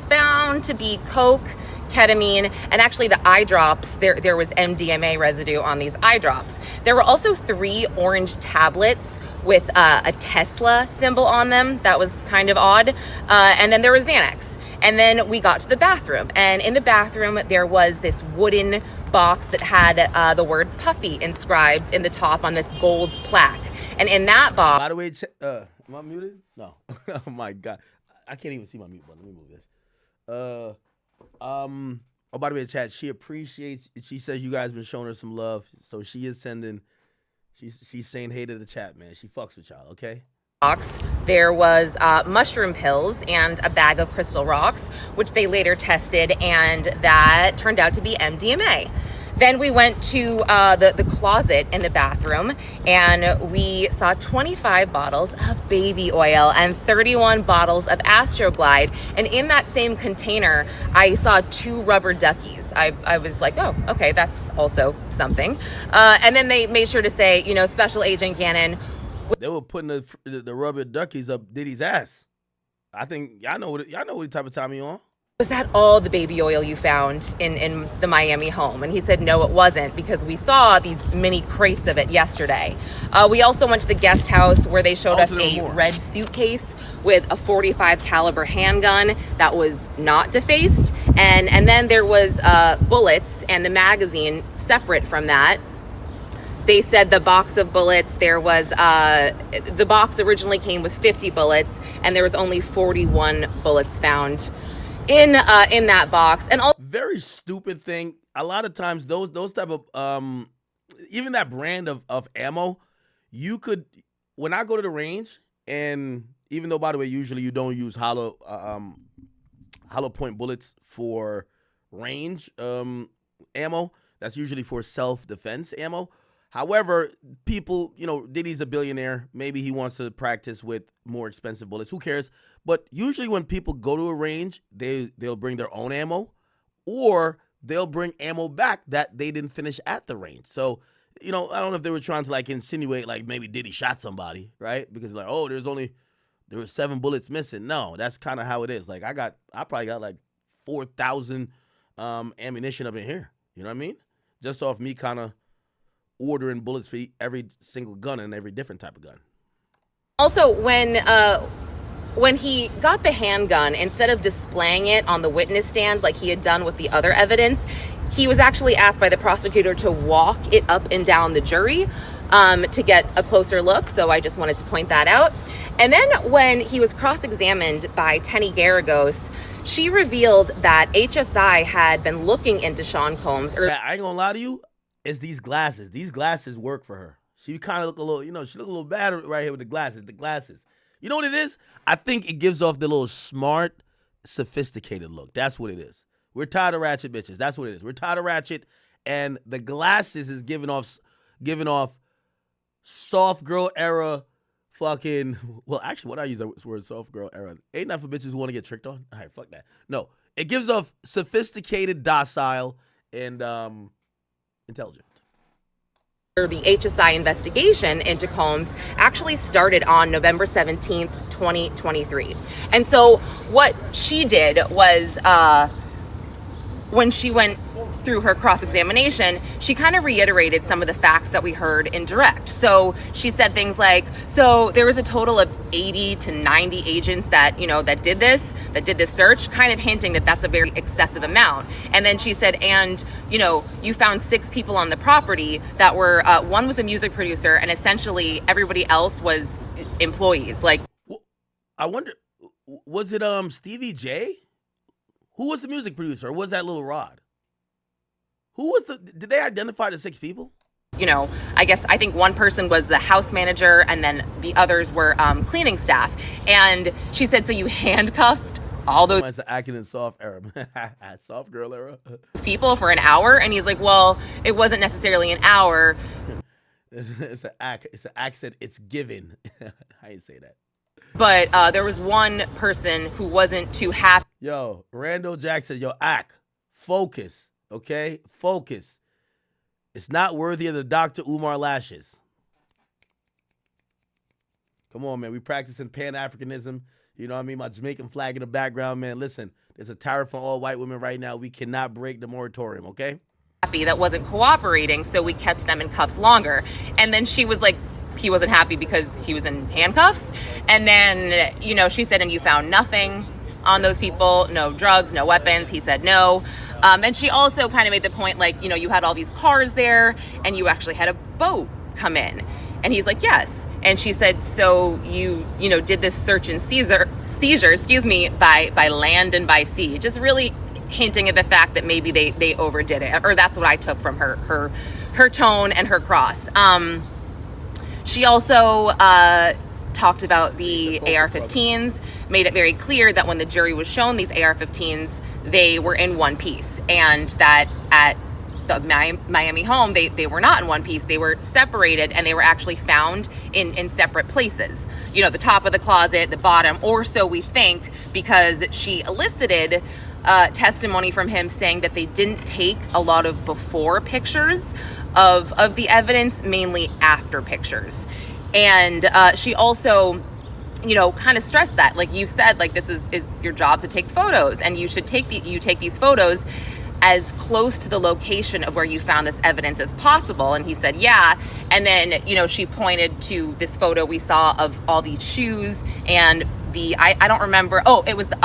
found to be coke, ketamine, and actually the eye drops, there was MDMA residue on these eye drops. There were also 3 orange tablets with a Tesla symbol on them. That was kind of odd. And then there was Xanax. And then we got to the bathroom, and in the bathroom there was this wooden box that had the word Puffy inscribed in the top on this gold plaque. And in that box... By the way, am I muted? No. Oh my God. I can't even see my mute button. Let me move this. Oh, by the way, chat, she appreciates, she says you guys been showing her some love, so she is sending, she's saying hey to the chat, man. She fucks with y'all, okay? There was mushroom pills and a bag of crystal rocks, which they later tested, and that turned out to be MDMA. Then we went to the closet in the bathroom, and we saw 25 bottles of baby oil and 31 bottles of Astroglide. And in that same container, I saw 2 rubber duckies. I was like, oh, okay, that's also something. And then they made sure to say, you know, Special Agent Gannon. They were putting the rubber duckies up Diddy's ass. I think y'all know what type of time he on. Was that all the baby oil you found in the Miami home? And he said, no, it wasn't, because we saw these mini crates of it yesterday. We also went to the guest house where they showed us a red suitcase with a .45 caliber handgun that was not defaced. And then there was bullets and the magazine separate from that. They said the box of bullets, there was, the box originally came with 50 bullets, and there was only 41 bullets found in that box. And very stupid thing. A lot of times those type of, even that brand of ammo, you could, when I go to the range, and even though, by the way, usually you don't use hollow point bullets for range ammo, that's usually for self-defense ammo. However, people, you know, Diddy's a billionaire. Maybe he wants to practice with more expensive bullets. Who cares? But usually when people go to a range, they'll bring their own ammo, or they'll bring ammo back that they didn't finish at the range. So, you know, I don't know if they were trying to like insinuate like maybe Diddy shot somebody, right? Because like, oh, there were 7 bullets missing. No, that's kind of how it is. Like I probably got like 4,000 ammunition up in here. You know what I mean? Just off me kind of ordering bullets for every single gun and every different type of gun. Also, when he got the handgun, instead of displaying it on the witness stand like he had done with the other evidence, he was actually asked by the prosecutor to walk it up and down the jury to get a closer look. So I just wanted to point that out. And then when he was cross-examined by Tenny Garagos, she revealed that HSI had been looking into Sean Combs. I ain't gonna lie to you. It's these glasses. These glasses work for her. She kind of look a little, you know, she look a little bad right here with the glasses. The glasses. You know what it is? I think it gives off the little smart, sophisticated look. That's what it is. We're tired of ratchet bitches. That's what it is. We're tired of ratchet, and the glasses is giving off soft girl era fucking, well, actually, what I use the word soft girl era. Ain't that for bitches who want to get tricked on? All right, fuck that. No, it gives off sophisticated, docile, and intelligent. The HSI investigation into Combs actually started on November 17th, 2023. And so what she did was when she went through her cross-examination, she kind of reiterated some of the facts that we heard in direct. So she said things like, so there was a total of 80 to 90 agents that, you know, that did this search, kind of hinting that that's a very excessive amount. And then she said, and, you know, you found 6 people on the property that were, one was a music producer, and essentially everybody else was employees. Like, I wonder, was it Stevie J? Who was the music producer, or was that Lil Rod? Who was did they identify the 6 people? You know, I think one person was the house manager and then the others were cleaning staff. And she said, so you handcuffed all those Somebody's acting in soft era. Soft girl era. people for an hour? And he's like, well, it wasn't necessarily an hour. It's an accent. It's given. I didn't say that. But there was one person who wasn't too happy. Yo, Randall Jackson, yo, focus, okay? Focus. It's not worthy of the Dr. Umar lashes. Come on, man. We practicing Pan-Africanism. You know what I mean? My Jamaican flag in the background, man. Listen, there's a tariff on all white women right now. We cannot break the moratorium, okay? That wasn't cooperating, so we kept them in cuffs longer. And then she was like, he wasn't happy because he was in handcuffs. And then, you know, she said, and you found nothing on those people, no drugs, no weapons. He said no. And she also kind of made the point, like, you know, you had all these cars there and you actually had a boat come in. And he's like, yes. And she said, so you know, did this search and seizure, by land and by sea. Just really hinting at the fact that maybe they overdid it. Or that's what I took from her tone and her cross. She also talked about the AR-15s, made it very clear that when the jury was shown these AR-15s, they were in one piece, and that at the Miami home, they were not in one piece. They were separated, and they were actually found in separate places. You know, the top of the closet, the bottom, or so we think, because she elicited testimony from him saying that they didn't take a lot of before pictures of the evidence, mainly after pictures. And she also, you know, kind of stressed that, like you said, like this is your job to take photos, and you should take these photos as close to the location of where you found this evidence as possible. And he said, yeah. And then, you know, she pointed to this photo we saw of all these shoes and I don't remember. Oh, it was the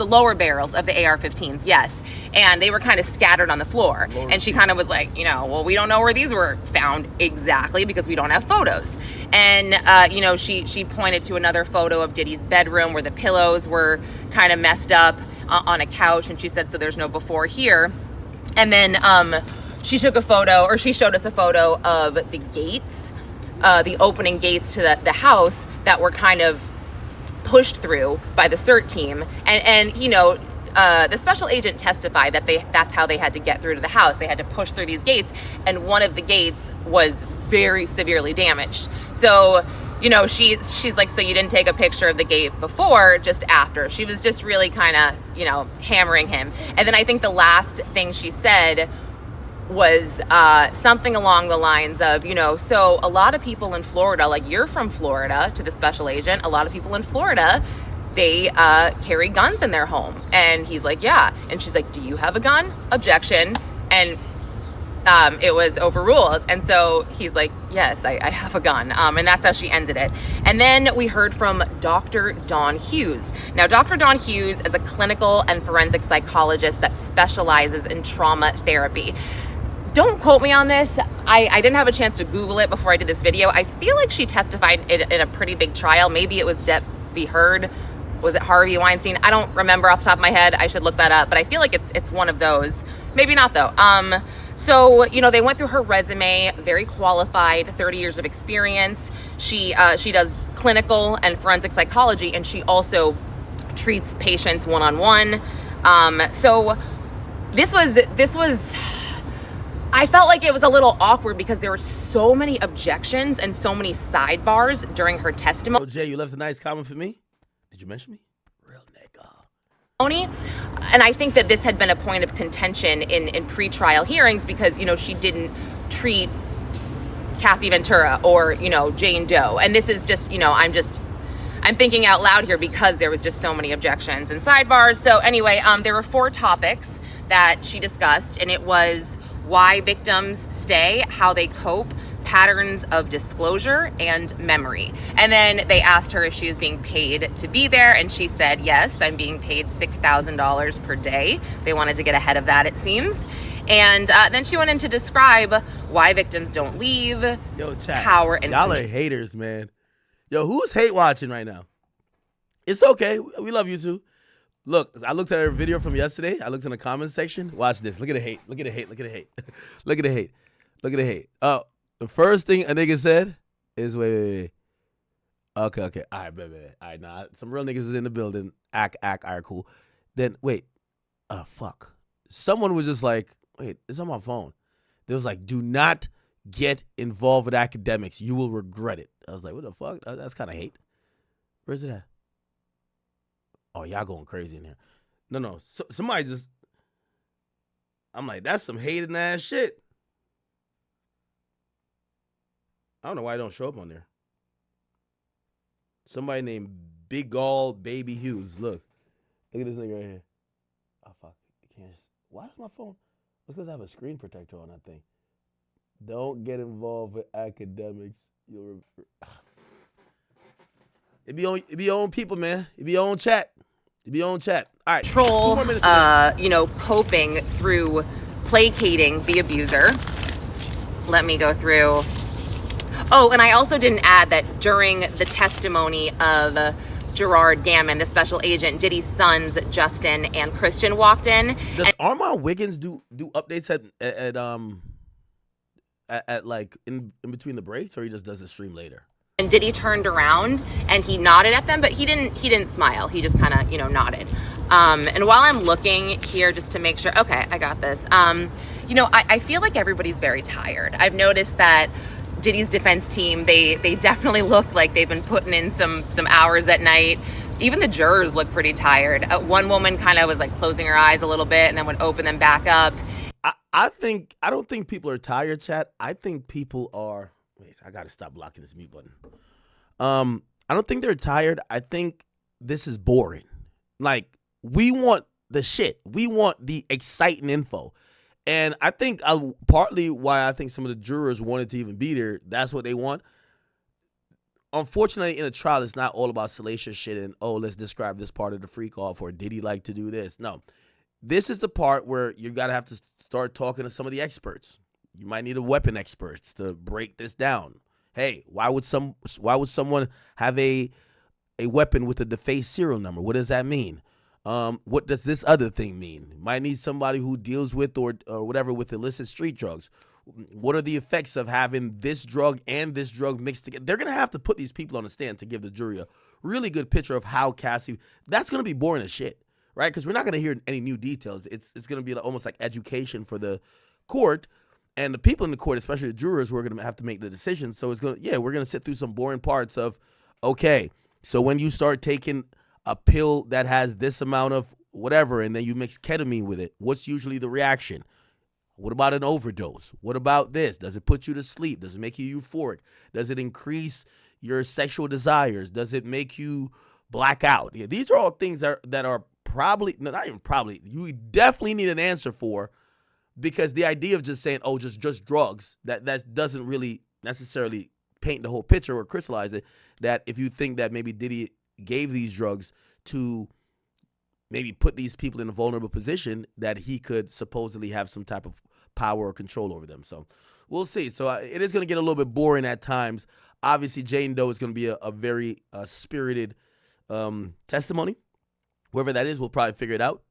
lower barrels of the AR-15s. Yes. And they were kind of scattered on the floor. And she kind of was like, you know, well, we don't know where these were found exactly because we don't have photos. And, you know, she pointed to another photo of Diddy's bedroom where the pillows were kind of messed up on a couch. And she said, so there's no before here. And then she showed us a photo of the gates, the opening gates to the house that were kind of pushed through by the CERT team. And you know, the special agent testified that that's how they had to get through to the house. They had to push through these gates, and one of the gates was very severely damaged. So, you know, she's like, so you didn't take a picture of the gate before, just after. She was just really kind of, you know, hammering him. And then I think the last thing she said was something along the lines of, you know, so a lot of people in Florida, like you're from Florida, to the special agent, a lot of people in Florida, they carry guns in their home. And he's like, yeah. And she's like, do you have a gun? Objection. And it was overruled. And so he's like, yes, I have a gun. And that's how she ended it. And then we heard from Dr. Dawn Hughes. Now, Dr. Dawn Hughes is a clinical and forensic psychologist that specializes in trauma therapy. Don't quote me on this. I didn't have a chance to Google it before I did this video. I feel like she testified in a pretty big trial. Maybe it was Depp v. Heard. Was it Harvey Weinstein? I don't remember off the top of my head. I should look that up. But I feel like it's one of those. Maybe not, though. So, you know, they went through her resume, very qualified, 30 years of experience. She does clinical and forensic psychology, and she also treats patients one-on-one. So this was, I felt like it was a little awkward because there were so many objections and so many sidebars during her testimony. Oh, Jay, you left a nice comment for me? Did you mention me? Real nigga. And I think that this had been a point of contention in pre-trial hearings because, you know, she didn't treat Cassie Ventura or, you know, Jane Doe. And this is just, you know, I'm thinking out loud here because there was just so many objections and sidebars. So anyway, there were 4 topics that she discussed, and it was why victims stay, how they cope, patterns of disclosure, and memory. And then they asked her if she was being paid to be there, and she said, yes, I'm being paid $6,000 per day. They wanted to get ahead of that, it seems. And then she went in to describe why victims don't leave, power, and y'all are haters, man. Yo, who's hate watching right now? It's okay. We love you too. Look, I looked at her video from yesterday. I looked in the comments section. Watch this. Look at the hate. Look at the hate. Look at the hate. Look at the hate. Look at the hate. Oh, the first thing a nigga said is, wait. Okay. All right, baby. All right, nah. Some real niggas is in the building. Act. All right, cool. Then, wait. Fuck. Someone was just like, wait, it's on my phone. They was like, do not get involved with academics. You will regret it. I was like, what the fuck? That's kind of hate. Where's it at? Oh, y'all going crazy in here. No. Somebody just, I'm like, that's some hating ass shit. I don't know why I don't show up on there. Somebody named Big Gall Baby Hughes. Look at this nigga right here. Oh, fuck. I can't. Why is my phone? It's because I have a screen protector on that thing. Don't get involved with academics. It be your own people, man. It be your own chat. All right. Troll, 2 more minutes of this. coping through placating the abuser. Let me go through. Oh, and I also didn't add that during the testimony of Gerard Gammon, the special agent, Diddy's sons, Justin and Christian, walked in. Does Armand Wiggins do updates at like in between the breaks, or he just does the stream later? And Diddy turned around and he nodded at them, but he didn't smile. He just kind of, nodded. And while I'm looking here just to make sure, okay, I got this. I feel like everybody's very tired. I've noticed that Diddy's defense team, they definitely look like they've been putting in some hours at night. Even the jurors look pretty tired. One woman kind of was like closing her eyes a little bit and then would open them back up. I don't think people are tired, chat. I think people are. Wait, I gotta stop blocking this mute button. I don't think they're tired. I think this is boring. Like, we want the shit. We want the exciting info. And I think partly why I think some of the jurors wanted to even be there, that's what they want. Unfortunately, in a trial, it's not all about salacious shit and, let's describe this part of the freak off, or did he like to do this? No. This is the part where you got to have to start talking to some of the experts. You might need a weapon experts to break this down. Hey, why would someone have a weapon with a defaced serial number? What does that mean? What does this other thing mean? Might need somebody who deals with or whatever with illicit street drugs. What are the effects of having this drug and this drug mixed together? They're going to have to put these people on the stand to give the jury a really good picture of how Cassie, that's going to be boring as shit, right? Because we're not going to hear any new details. It's going to be almost like education for the court and the people in the court, especially the jurors who are going to have to make the decisions. So we're going to sit through some boring parts of, okay, so when you start taking a pill that has this amount of whatever, and then you mix ketamine with it, what's usually the reaction? What about an overdose? What about this? Does it put you to sleep? Does it make you euphoric? Does it increase your sexual desires? Does it make you black out? Yeah, these are all things that are probably, no, not even probably, you definitely need an answer for, because the idea of just saying, just drugs, that doesn't really necessarily paint the whole picture or crystallize it, that if you think that maybe Diddy gave these drugs to maybe put these people in a vulnerable position, that he could supposedly have some type of power or control over them. So we'll see. So it is going to get a little bit boring at times. Obviously, Jane Doe is going to be a very spirited testimony. Whoever that is, we'll probably figure it out.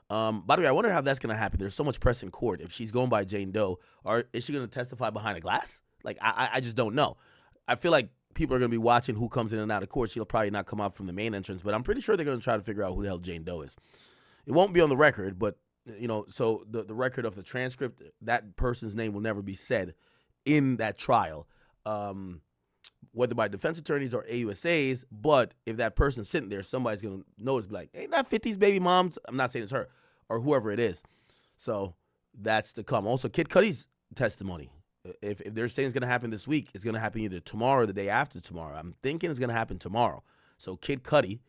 By the way, I wonder how that's going to happen. There's so much press in court. If she's going by Jane Doe, or is she going to testify behind a glass? Like, I just don't know. I feel like people are going to be watching who comes in and out of court. She'll probably not come out from the main entrance, but I'm pretty sure they're going to try to figure out who the hell Jane Doe is. It won't be on the record, but, so the record of the transcript, that person's name will never be said in that trial, whether by defense attorneys or AUSAs. But if that person's sitting there, somebody's going to notice, be like, ain't that 50's baby moms? I'm not saying it's her or whoever it is. So that's to come. Also, Kid Cudi's testimony. If they're saying it's going to happen this week, it's going to happen either tomorrow or the day after tomorrow. I'm thinking it's going to happen tomorrow. So Kid Cudi,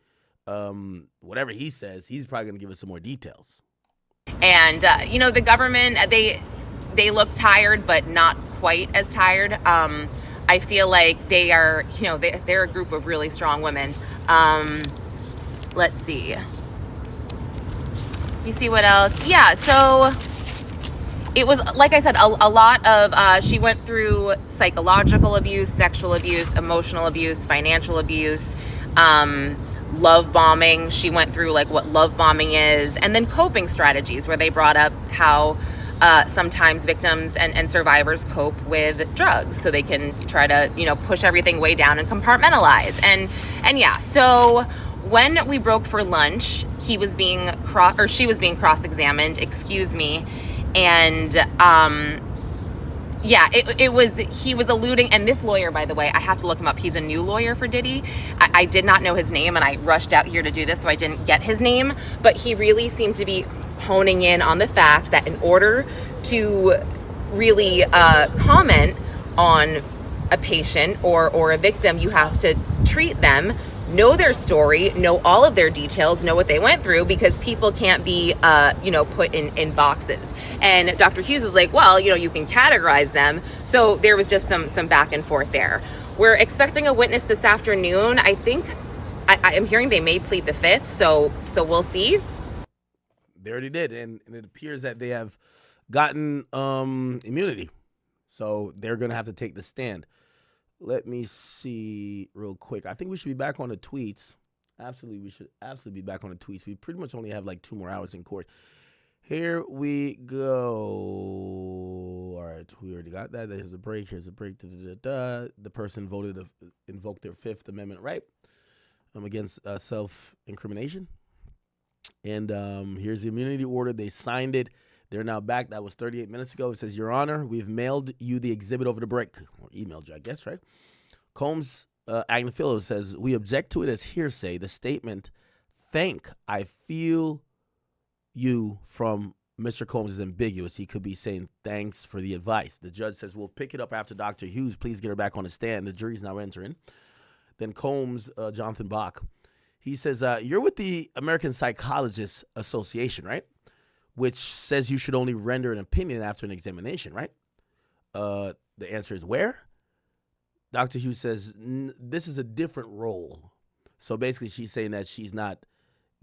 whatever he says, he's probably going to give us some more details. And, the government, they look tired, but not quite as tired. I feel like they are, they're a group of really strong women. Let's see. You see what else? Yeah, so it was, like I said, a lot of, she went through psychological abuse, sexual abuse, emotional abuse, financial abuse. love bombing. She went through like what love bombing is, and then coping strategies, where they brought up how sometimes victims and survivors cope with drugs so they can try to, push everything way down and compartmentalize. And yeah, so when we broke for lunch, she was being cross-examined, and yeah, he was alluding, and this lawyer, by the way, I have to look him up. He's a new lawyer for Diddy. I did not know his name, and I rushed out here to do this, so I didn't get his name, but he really seemed to be honing in on the fact that in order to really comment on a patient or a victim, you have to treat them, know their story, know all of their details, know what they went through, because people can't be, put in boxes. And Dr. Hughes is like, well, you can categorize them. So there was just some back and forth there. We're expecting a witness this afternoon. I think I'm hearing they may plead the fifth. So we'll see. They already did, and it appears that they have gotten immunity, so they're gonna have to take the stand. Let me see real quick. I think we should be back on the tweets. Absolutely, we should absolutely be back on the tweets. We pretty much only have like 2 more hours in court. Here we go. All right, we already got that. Here's a break. The person invoked their Fifth Amendment right against self-incrimination. And here's the immunity order. They signed it. They're now back. That was 38 minutes ago. It says, Your Honor, we've mailed you the exhibit over the break. Or emailed you, I guess, right? Combs Agnifilo says, we object to it as hearsay. The statement, I feel you from Mr. Combs is ambiguous. He could be saying thanks for the advice. The judge says, we'll pick it up after Dr. Hughes. Please get her back on the stand. The jury's now entering. Then Combs, Jonathan Bach, he says, you're with the American Psychologist Association, right? Which says you should only render an opinion after an examination, right? The answer is where? Dr. Hughes says, this is a different role. So basically she's saying that she's not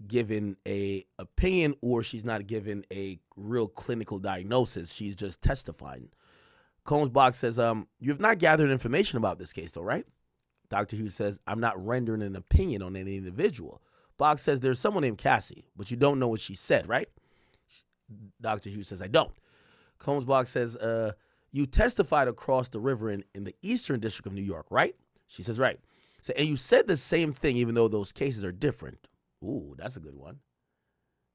given a opinion or she's not given a real clinical diagnosis. She's just testifying. Combs Bach says, you have not gathered information about this case though, right? Dr. Hughes says, I'm not rendering an opinion on any individual. Bach says, there's someone named Cassie, but you don't know what she said, right? Dr. Hughes says, I don't. Combs Bach says, you testified across the river in the Eastern District of New York, right? She says, right. So, and you said the same thing even though those cases are different. Ooh, that's a good one.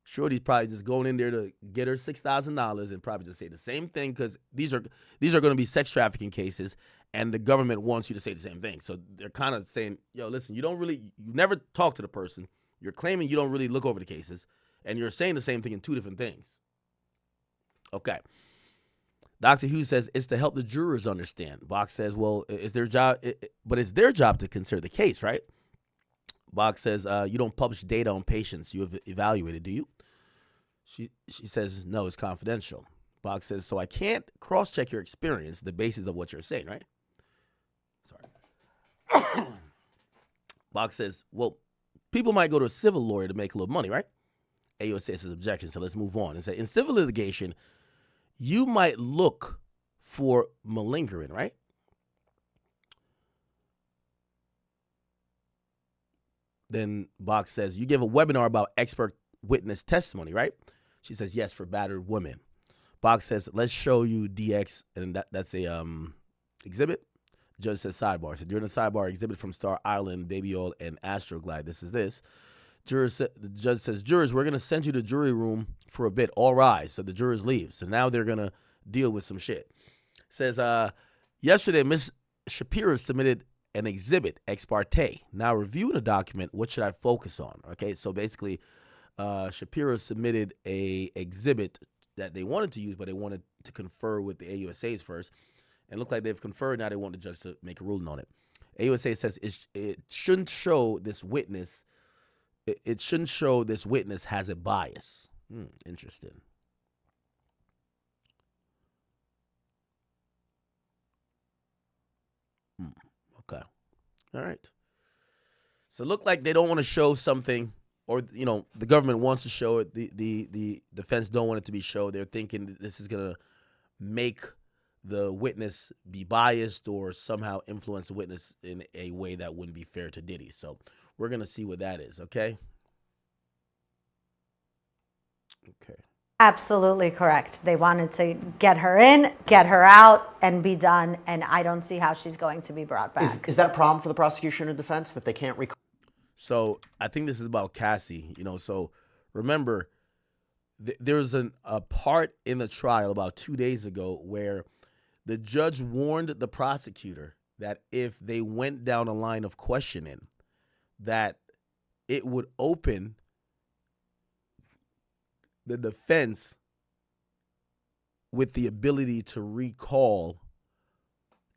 Shorty's probably just going in there to get her $6,000 and probably just say the same thing because these are going to be sex trafficking cases and the government wants you to say the same thing. So they're kind of saying, yo, listen, you never talk to the person. You're claiming you don't really look over the cases and you're saying the same thing in 2 different things. Okay. Dr. Hughes says it's to help the jurors understand. Bach says, well, it's their job to consider the case, right? Bach says, you don't publish data on patients you have evaluated, do you? She says, no, it's confidential. Bach says, so I can't cross-check your experience, the basis of what you're saying, right? Sorry. Bach says, well, people might go to a civil lawyer to make a little money, right? AUSA says his objection, so let's move on. And say, in civil litigation, you might look for malingering, right? Then Bach says, you give a webinar about expert witness testimony, right? She says, yes, for battered women. Bach says, let's show you DX, and that's a exhibit. Judge says sidebar. So during the sidebar, exhibit from Star Island, Baby Oil, and Astroglide. This is this. The judge says, jurors, we're going to send you to the jury room for a bit. All rise. So the jurors leave. So now they're going to deal with some shit. Says, yesterday, Ms. Shapiro submitted an exhibit, ex parte. Now reviewing the document, what should I focus on? Okay, so basically, Shapiro submitted a exhibit that they wanted to use, but they wanted to confer with the AUSAs first. And look like they've conferred. Now they want the judge to make a ruling on it. AUSA says it shouldn't show this witness. It shouldn't show this witness has a bias. Interesting. Okay. All right. So look like they don't want to show something, or the government wants to show it. The defense don't want it to be shown. They're thinking that this is gonna make the witness be biased or somehow influence the witness in a way that wouldn't be fair to Diddy. So we're going to see what that is, okay? Okay. Absolutely correct. They wanted to get her in, get her out, and be done, and I don't see how she's going to be brought back. Is that a problem for the prosecution or defense that they can't recall? So I think this is about Cassie, so remember, there's a part in the trial about 2 days ago where the judge warned the prosecutor that if they went down a line of questioning, that it would open the defense with the ability to recall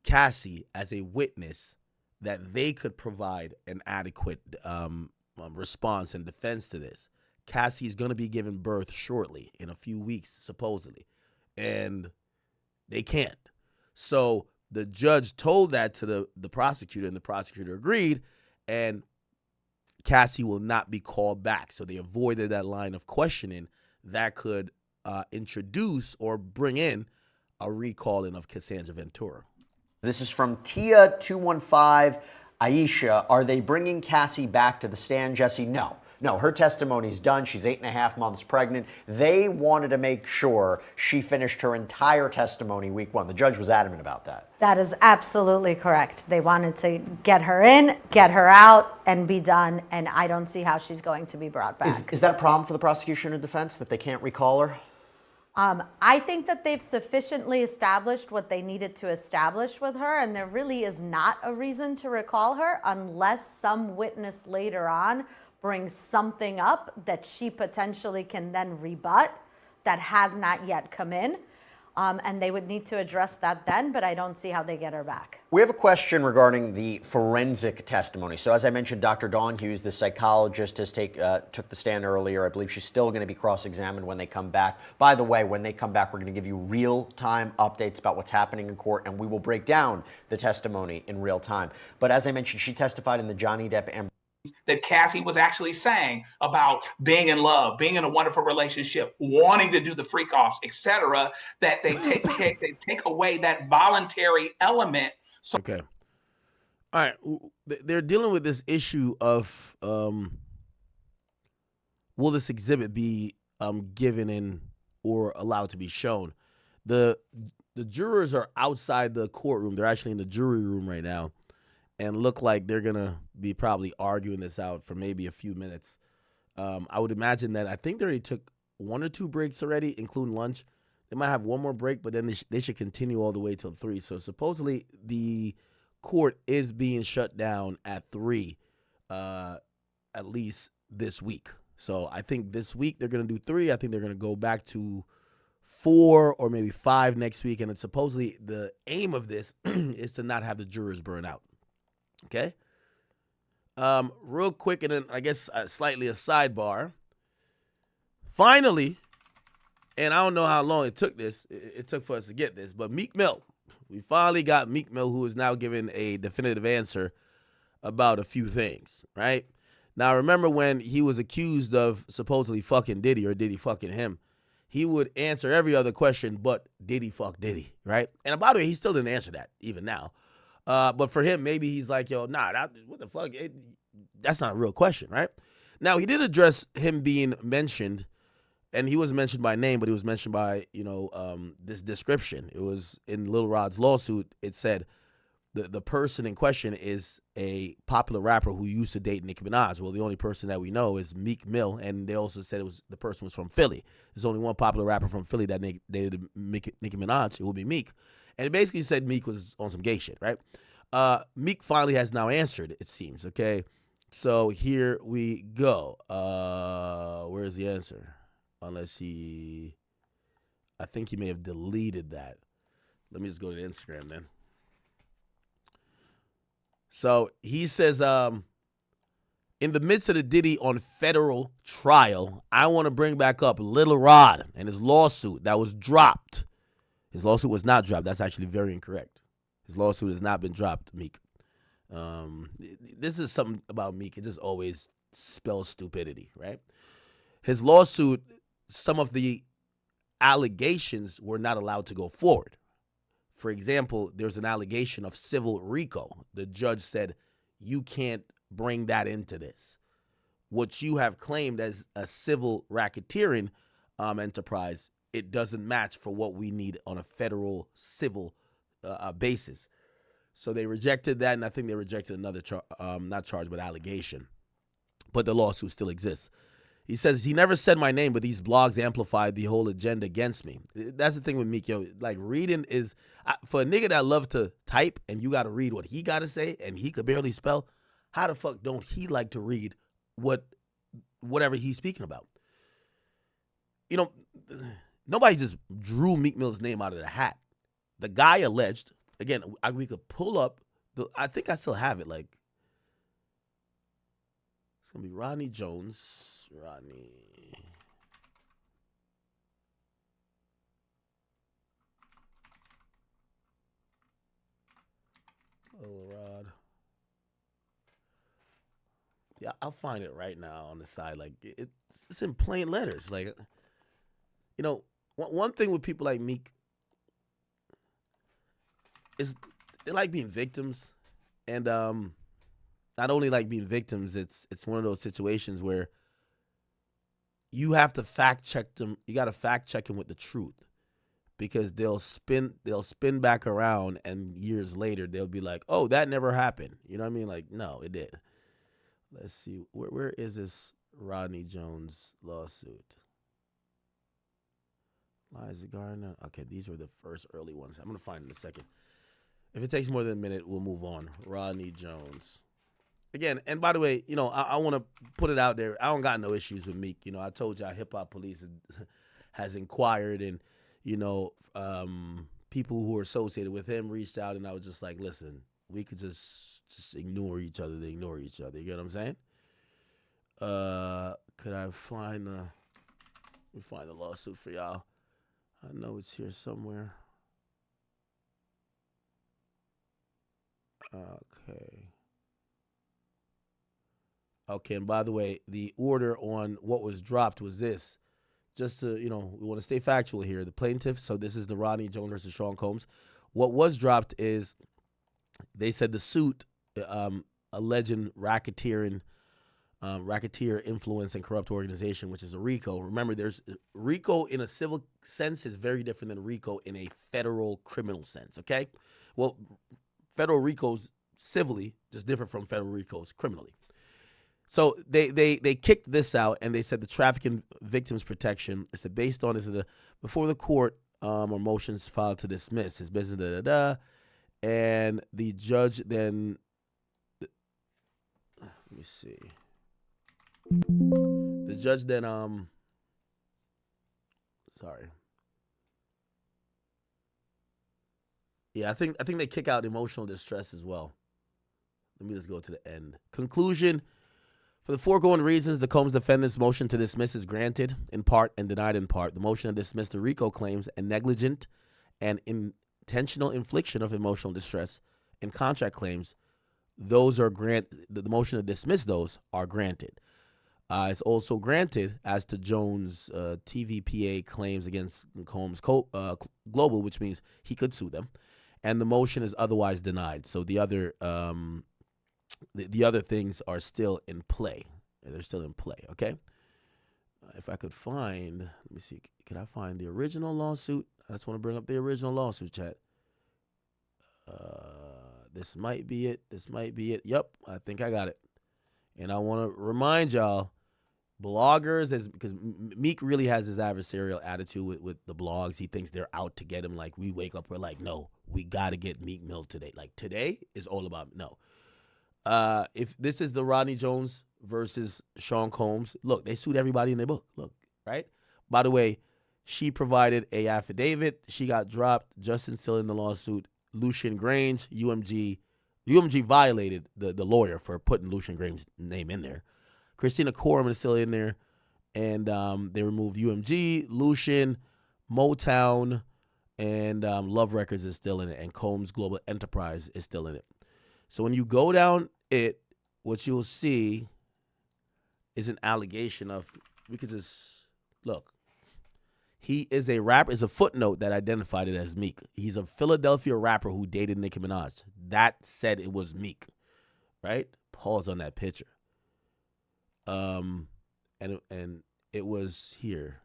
Cassie as a witness, that they could provide an adequate response and defense to this. Cassie is going to be giving birth shortly, in a few weeks, supposedly, and they can't. So the judge told that to the prosecutor, and the prosecutor agreed, and Cassie will not be called back. So they avoided that line of questioning that could introduce or bring in a recalling of Cassandra Ventura. This is from Tia215. Aisha, are they bringing Cassie back to the stand, Jesse? No. No, her testimony's done. She's 8.5 months pregnant. They wanted to make sure she finished her entire testimony week 1. The judge was adamant about that. That is absolutely correct. They wanted to get her in, get her out, and be done, and I don't see how she's going to be brought back. Is that a problem for the prosecution or defense that they can't recall her? I think that they've sufficiently established what they needed to establish with her, and there really is not a reason to recall her unless some witness later on brings something up that she potentially can then rebut that has not yet come in. And they would need to address that then, but I don't see how they get her back. We have a question regarding the forensic testimony. So as I mentioned, Dr. Dawn Hughes, the psychologist, took the stand earlier. I believe she's still going to be cross-examined when they come back. By the way, when they come back, we're going to give you real-time updates about what's happening in court, and we will break down the testimony in real time. But as I mentioned, she testified in the Johnny Depp and that Cassie was actually saying about being in love, being in a wonderful relationship, wanting to do the freak offs, etc., that they take away that voluntary element. So okay. All right. They're dealing with this issue of will this exhibit be given in or allowed to be shown? The jurors are outside the courtroom. They're actually in the jury room right now, and look like they're going to be probably arguing this out for maybe a few minutes. I would imagine that I think they already took 1 or 2 breaks already, including lunch. They might have one more break, but then they should continue all the way till 3. So supposedly the court is being shut down at 3, at least this week. So I think this week they're going to do 3. I think they're going to go back to 4 or maybe 5 next week. And it's supposedly the aim of this is to not have the jurors burn out. Okay. Real quick, and then I guess slightly a sidebar. Finally, and I don't know how long it took it took for us to get this, but Meek Mill. We finally got Meek Mill, who is now giving a definitive answer about a few things, right? Now, remember when he was accused of supposedly fucking Diddy or Diddy fucking him, he would answer every other question but Diddy fuck Diddy, right? And by the way, he still didn't answer that even now. But for him, maybe he's like, yo, what the fuck? That's not a real question, right? Now, he did address him being mentioned, and he wasn't mentioned by name, but he was mentioned by, this description. It was in Lil Rod's lawsuit. It said the person in question is a popular rapper who used to date Nicki Minaj. Well, the only person that we know is Meek Mill, and they also said the person was from Philly. There's only one popular rapper from Philly that dated Nicki Minaj. It would be Meek. And it basically said Meek was on some gay shit, right? Meek finally has now answered, it seems, okay? So here we go. Where's the answer? Unless I think he may have deleted that. Let me just go to Instagram then. So he says, in the midst of the Diddy on federal trial, I want to bring back up Lil Rod and his lawsuit that was dropped. His lawsuit was not dropped. That's actually very incorrect. His lawsuit has not been dropped, Meek. This is something about Meek. It just always spells stupidity, right? His lawsuit, some of the allegations were not allowed to go forward. For example, there's an allegation of civil RICO. The judge said, you can't bring that into this. What you have claimed as a civil racketeering enterprise, it doesn't match for what we need on a federal civil basis. So they rejected that, and I think they rejected another not charge, but allegation. But the lawsuit still exists. He says he never said my name, but these blogs amplified the whole agenda against me. That's the thing with Meek, yo. Like, reading is, for a nigga that love to type and you got to read what he got to say and he could barely spell, how the fuck don't he like to read whatever he's speaking about? You know, nobody just drew Meek Mill's name out of the hat. The guy alleged, again, we could pull up, I think I still have it, like, it's going to be Rodney Jones. Rodney. Rod. Yeah, I'll find it right now on the side. Like, it's in plain letters. Like, you know, one thing with people like Meek is they like being victims. And not only like being victims, it's one of those situations where you have to fact check them. You got to fact check them with the truth, because they'll spin back around, and years later they'll be like, "Oh, that never happened." You know what I mean? Like, no, it did. Let's see, where is this Rodney Jones lawsuit? Liza Gardner. Okay, these were the first early ones. I'm gonna find it in a second. If it takes more than a minute, we'll move on. Rodney Jones. Again, and by the way, you know, I want to put it out there. I don't got no issues with Meek. You know, I told y'all Hip Hop Police has inquired, and, you know, people who are associated with him reached out, and I was just like, listen, we could just ignore each other to ignore each other. You get what I'm saying? Could I find let me find the lawsuit for y'all. I know it's here somewhere. Okay, and by the way, the order on what was dropped was this. Just to, you know, we want to stay factual here. The plaintiff, so this is the Rodney Jones versus Sean Combs. What was dropped is they said the suit alleging racketeer influence and corrupt organization, which is a RICO. Remember, there's RICO in a civil sense is very different than RICO in a federal criminal sense, okay? Well, federal RICO's civilly just different from federal RICO's criminally. So they kicked this out, and they said the Trafficking Victims Protection, it said based on this is before the court or motions filed to dismiss his business, and the judge then, let me see, the judge then sorry, yeah, I think they kick out emotional distress as well. Let me just go to the end. Conclusion. For the foregoing reasons, the Combs defendant's motion to dismiss is granted in part and denied in part. The motion to dismiss the RICO claims and negligent and intentional infliction of emotional distress and contract claims, those are the motion to dismiss those are granted. It's also granted as to Jones' TVPA claims against Combs Global, which means he could sue them, and the motion is otherwise denied. So the other the other things are still in play. They're still in play, okay? If I could find, let me see, can I find the original lawsuit? I just want to bring up the original lawsuit, chat. This might be it. This might be it. Yep, I think I got it. And I want to remind y'all, bloggers, because Meek really has his adversarial attitude with the blogs. He thinks they're out to get him. Like, we wake up, we're like, no, we got to get Meek Mill today. Like, today is all about, no. If this is the Rodney Jones versus Sean Combs, look, they sued everybody in their book. Look, right? By the way, she provided a affidavit. She got dropped. Justin still in the lawsuit. Lucian Grange, UMG violated the lawyer for putting Lucian Grange's name in there. Christina Coram is still in there, and they removed UMG, Lucian, Motown, and Love Records is still in it, and Combs Global Enterprise is still in it. So when you go down it, what you'll see is an allegation of, we could just, look, he is a rapper, is a footnote that identified it as Meek. He's a Philadelphia rapper who dated Nicki Minaj. That said it was Meek, right? pause on that picture. And it was here.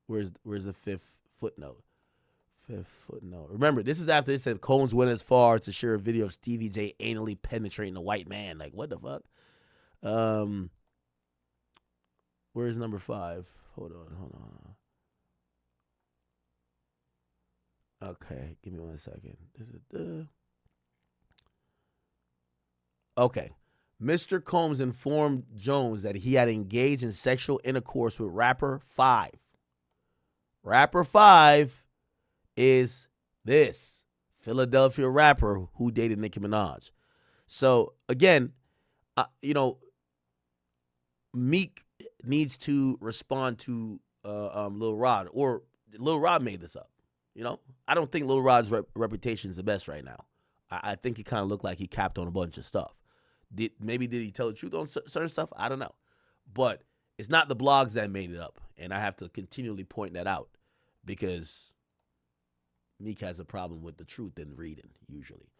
Where's the fifth footnote? Fifth footnote. Remember, this is after they said Combs went as far as to share a video of Stevie J anally penetrating a white man. Like, what the fuck? Where's number 5? Hold on. Okay, give me 1 second. Okay. Mr. Combs informed Jones that he had engaged in sexual intercourse with rapper 5. Rapper 5 is this Philadelphia rapper who dated Nicki Minaj. So, again, Meek needs to respond to Lil Rod, or Lil Rod made this up. I don't think Lil Rod's reputation is the best right now. I think he kind of looked like he capped on a bunch of stuff. Did he tell the truth on certain stuff? I don't know. But it's not the blogs that made it up. And I have to continually point that out because Meek has a problem with the truth in reading, usually.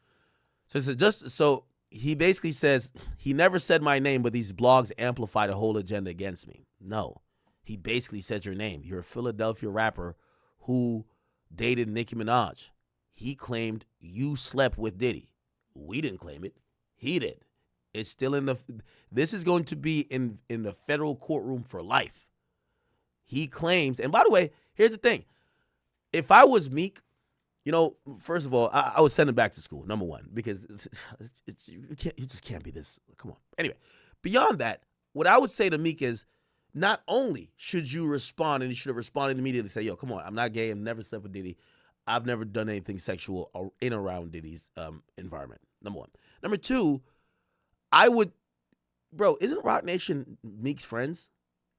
So he basically says, he never said my name, but these blogs amplify the whole agenda against me. No. He basically says your name. You're a Philadelphia rapper who dated Nicki Minaj. He claimed you slept with Diddy. We didn't claim it. He did. It's still this is going to be in the federal courtroom for life. He claims, and by the way, here's the thing. If I was Meek, first of all, I would send him back to school, number one, because you just can't be this. Come on. Anyway, beyond that, what I would say to Meek is, not only should you respond, and you should have responded immediately and say, yo, come on, I'm not gay, I've never slept with Diddy, I've never done anything sexual in or around Diddy's environment, number one. Number two, isn't Rock Nation Meek's friends?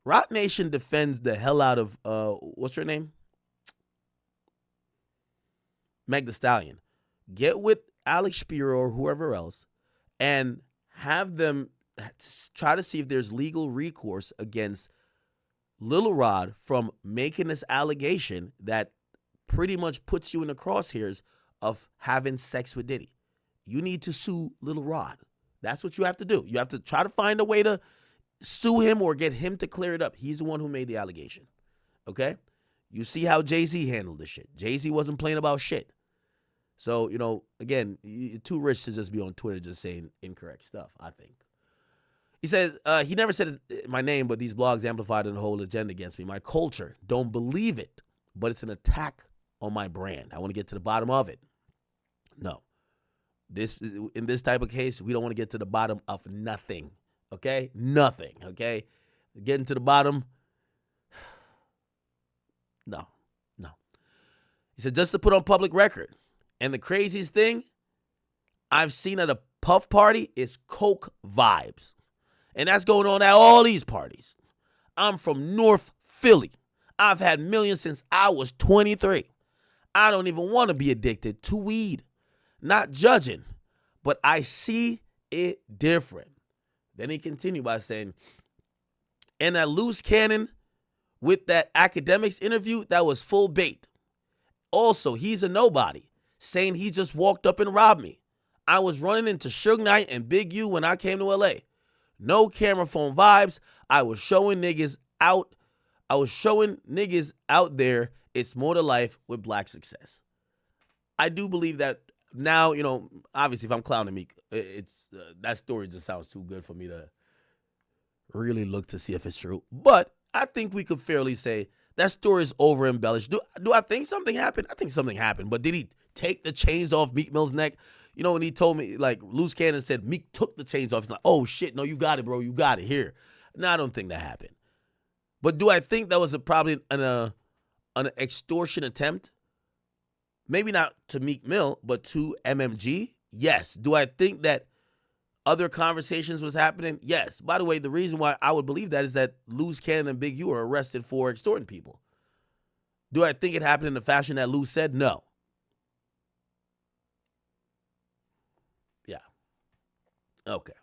Rock Nation defends the hell out of, what's her name? Meg Thee Stallion. Get with Alex Spiro or whoever else and have them try to see if there's legal recourse against Lil Rod from making this allegation that pretty much puts you in the crosshairs of having sex with Diddy. You need to sue Lil Rod. That's what you have to do. You have to try to find a way to sue him or get him to clear it up. He's the one who made the allegation. Okay? You see how Jay-Z handled this shit. Jay-Z wasn't playing about shit. So, again, you're too rich to just be on Twitter just saying incorrect stuff, I think. He says, he never said my name, but these blogs amplified the whole agenda against me. My culture, don't believe it, but it's an attack on my brand. I want to get to the bottom of it. No. In this type of case, we don't want to get to the bottom of nothing, okay? Nothing, okay? Getting to the bottom, no. He said, just to put on public record. And the craziest thing I've seen at a puff party is coke vibes. And that's going on at all these parties. I'm from North Philly. I've had millions since I was 23. I don't even want to be addicted to weed. Not judging, but I see it different. Then he continued by saying, and that loose cannon with that Akademiks interview, that was full bait. Also, he's a nobody, saying he just walked up and robbed me. I was running into Suge Knight and Big U when I came to LA. No camera phone vibes. I was showing niggas out there it's more to life with black success. I do believe that now, obviously if I'm clowning Meek, it's that story just sounds too good for me to really look to see if it's true. But I think we could fairly say that story is over embellished. Do I think something happened? I think something happened. But did he take the chains off Meek Mill's neck? When he told me, like, Loose Cannon said Meek took the chains off. He's like, oh shit, no, you got it, bro. You got it here. No, I don't think that happened. But do I think that was probably an extortion attempt? Maybe not to Meek Mill, but to MMG? Yes. Do I think that other conversations was happening? Yes. By the way, the reason why I would believe that is that Loose Cannon and Big U are arrested for extorting people. Do I think it happened in the fashion that Loose said? No. Yeah. Okay.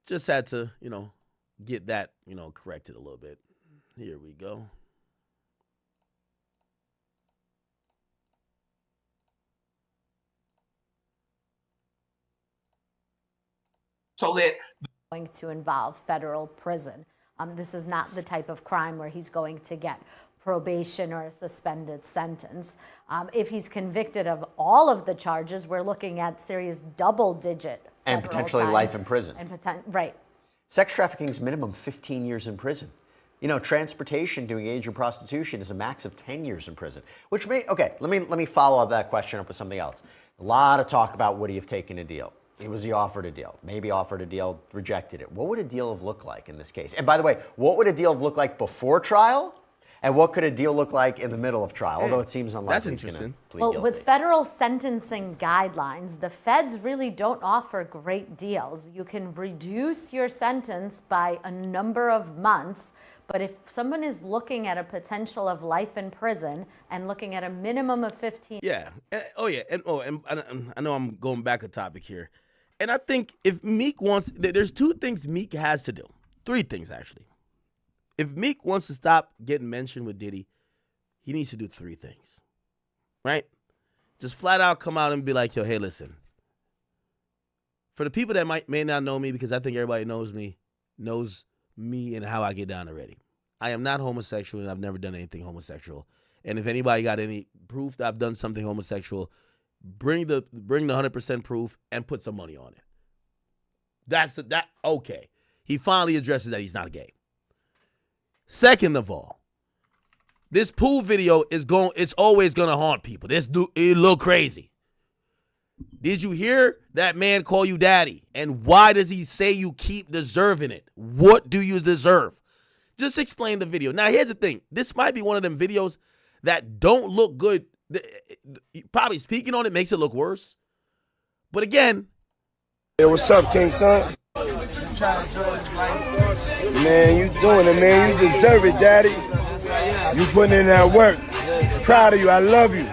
Just had to, get that, corrected a little bit. Here we go. so that going to involve federal prison. This is not the type of crime where he's going to get probation or a suspended sentence. If he's convicted of all of the charges, we're looking at serious double-digit and potentially life in prison. And right. Sex trafficking is minimum 15 years in prison. You know, transportation to engage in prostitution is a max of 10 years in prison. Which may, okay, let me follow up that question up with something else. A lot of talk about would he have taken a deal? Was he offered a deal? Maybe offered a deal, rejected it. What would a deal have looked like in this case? And by the way, what would a deal have looked like before trial? And what could a deal look like in the middle of trial? Although it seems unlikely he's going to plead guilty. With federal sentencing guidelines, the feds really don't offer great deals. You can reduce your sentence by a number of months, but if someone is looking at a potential of life in prison and looking at a minimum of 15... Yeah. And I know I'm going back a topic here. And I think if Meek wants... There's two things Meek has to do. Three things, actually. If Meek wants to stop getting mentioned with Diddy, he needs to do three things, right? Just flat out come out and be like, yo, hey, listen. For the people that may not know me, because I think everybody knows me and how I get down already. I am not homosexual, and I've never done anything homosexual. And if anybody got any proof that I've done something homosexual, bring the 100% proof and put some money on it. Okay. He finally addresses that he's not gay. Second of all, this pool video it's always gonna haunt people. This dude, it look crazy. Did you hear that man call you daddy? And why does he say you keep deserving it? What do you deserve? Just explain the video. Now, here's the thing. This might be one of them videos that don't look good. Probably speaking on it makes it look worse. But again. Hey, what's up, King Son? Man, you doing it, man. You deserve it, daddy. You putting in that work. Proud of you. I love you.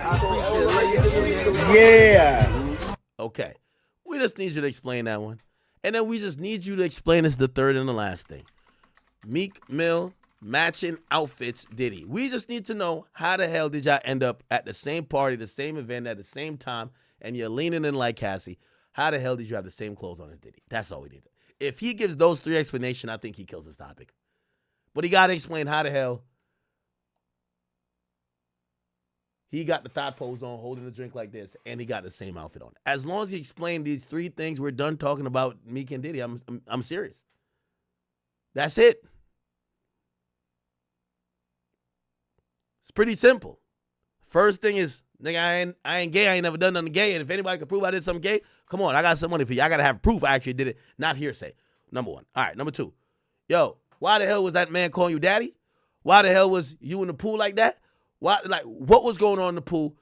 Yeah. Okay. We just need you to explain that one. And then we just need you to explain this, the third and the last thing. Meek Mill matching outfits, Diddy. We just need to know how the hell did y'all end up at the same party, the same event, at the same time, and you're leaning in like Cassie. How the hell did you have the same clothes on as Diddy? That's all we need. If he gives those three explanations, I think he kills this topic. But he got to explain how the hell he got the thigh pose on, holding the drink like this, and he got the same outfit on. As long as he explained these three things, we're done talking about Meek and Diddy. I'm serious. That's it. It's pretty simple. First thing is, nigga, I ain't gay. I ain't never done nothing gay. And if anybody can prove I did something gay, come on, I got some money for you. I got to have proof I actually did it, not hearsay. Number one. All right, number two. Yo, why the hell was that man calling you daddy? Why the hell was you in the pool like that? What was going on in the pool?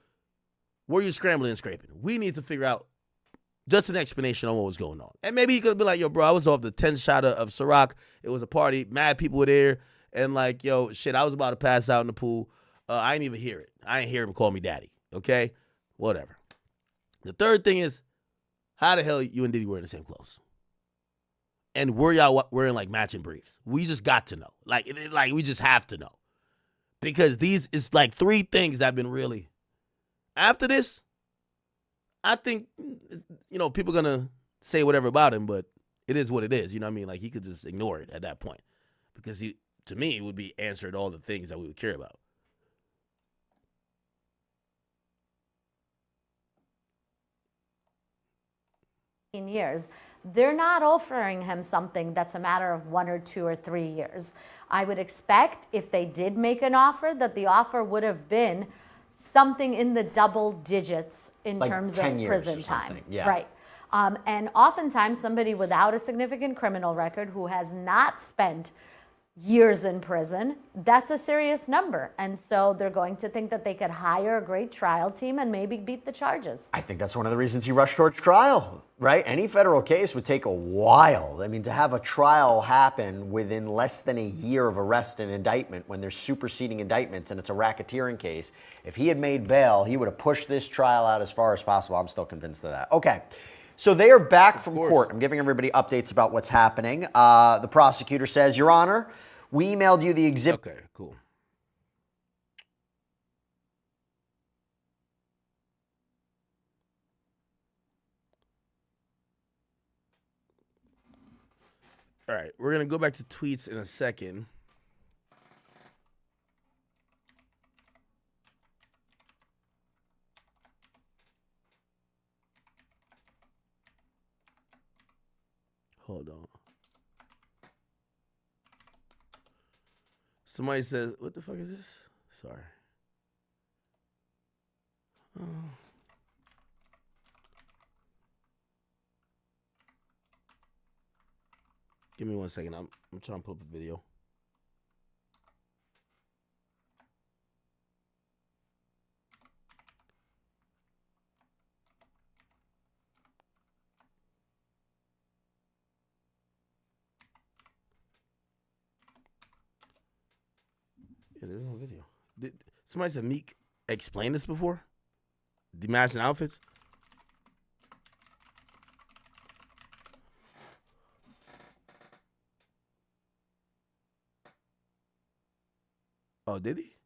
Were you scrambling and scraping? We need to figure out just an explanation on what was going on. And maybe he could have been like, yo, bro, I was off the 10th shot of Ciroc. It was a party. Mad people were there. And like, yo, shit, I was about to pass out in the pool. I didn't even hear it. I didn't hear him call me daddy. Okay? Whatever. The third thing is, how the hell you and Diddy wearing the same clothes? And were y'all wearing like matching briefs? We just got to know. Like we just have to know. Because these is like three things that have been really. After this, I think, people are going to say whatever about him, but it is what it is. You know what I mean? Like he could just ignore it at that point. Because to me, it would be answered all the things that we would care about. Years, they're not offering him something that's a matter of 1 or 2 or 3 years. I would expect if they did make an offer that the offer would have been something in the double digits in like terms of prison time. Yeah. Right. And oftentimes somebody without a significant criminal record who has not spent years in prison, that's a serious number. And so they're going to think that they could hire a great trial team and maybe beat the charges. I think that's one of the reasons he rushed towards trial, right? Any federal case would take a while. I mean, to have a trial happen within less than a year of arrest and indictment when there's superseding indictments and it's a racketeering case, if he had made bail, he would have pushed this trial out as far as possible. I'm still convinced of that. Okay. So they are back from court. I'm giving everybody updates about what's happening. The prosecutor says, Your Honor, we emailed you the exhibit. Okay, cool. All right, we're gonna go back to tweets in a second. Hold on. Somebody says, "What the fuck is this?" Sorry. Give me 1 second. I'm trying to pull up a video. Yeah, there's no video. Somebody said Meek explained this before? The matching outfits? Oh, did he?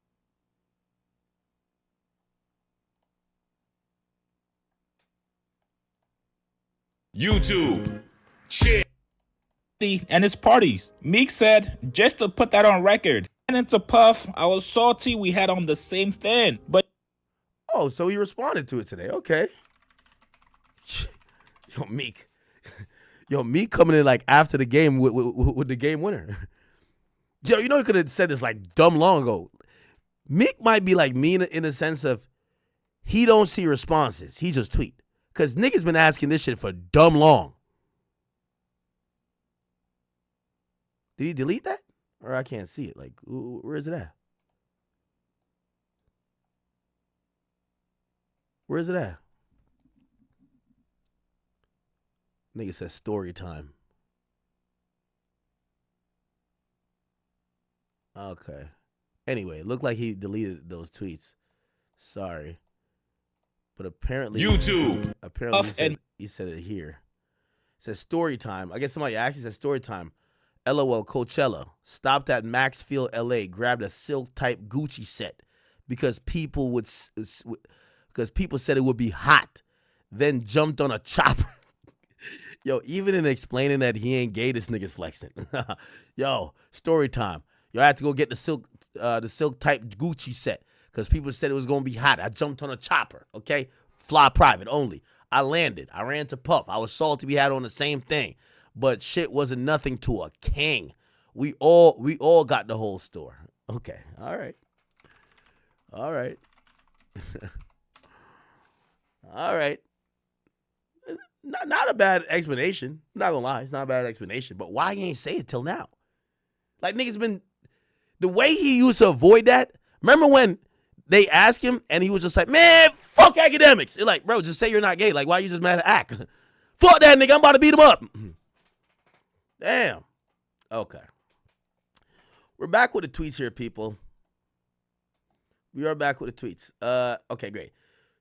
YouTube. Shit. And his parties. Meek said, just to put that on record. And into Puff, I was salty we had on the same thing. But oh, so he responded to it today. Okay. Yo, Meek. Yo, Meek coming in like after the game with the game winner. Yo, you know he could have said this like dumb long ago. Meek might be like me in the sense of he don't see responses. He just tweet. Because niggas been asking this shit for dumb long. Did he delete that? Or I can't see it. Like, where is it at? Where is it at? Nigga says story time. Okay. Anyway, it looked like he deleted those tweets. Sorry. But apparently YouTube. Apparently he said it here. It says story time. I guess somebody actually said story time. LOL Coachella. Stopped at Maxfield, LA. Grabbed a silk type Gucci set because people said it would be hot. Then jumped on a chopper. Yo, even in explaining that he ain't gay, this nigga's flexing. Yo, story time. Yo, I had to go get the silk type Gucci set because people said it was gonna be hot. I jumped on a chopper. Okay, fly private only. I landed. I ran to Puff. I was salty. We had on the same thing, but shit wasn't nothing to a king. We all got the whole store. Okay, all right. All right. Not a bad explanation. I'm not gonna lie, it's not a bad explanation. But why he ain't say it till now? Like niggas been the way he used to avoid that. Remember when they asked him and he was just like, man, fuck academics. They're like, bro, just say you're not gay. Like, why you just mad at act? Fuck that nigga, I'm about to beat him up. Damn. Okay. We're back with the tweets here, people. We are back with the tweets. Okay, great.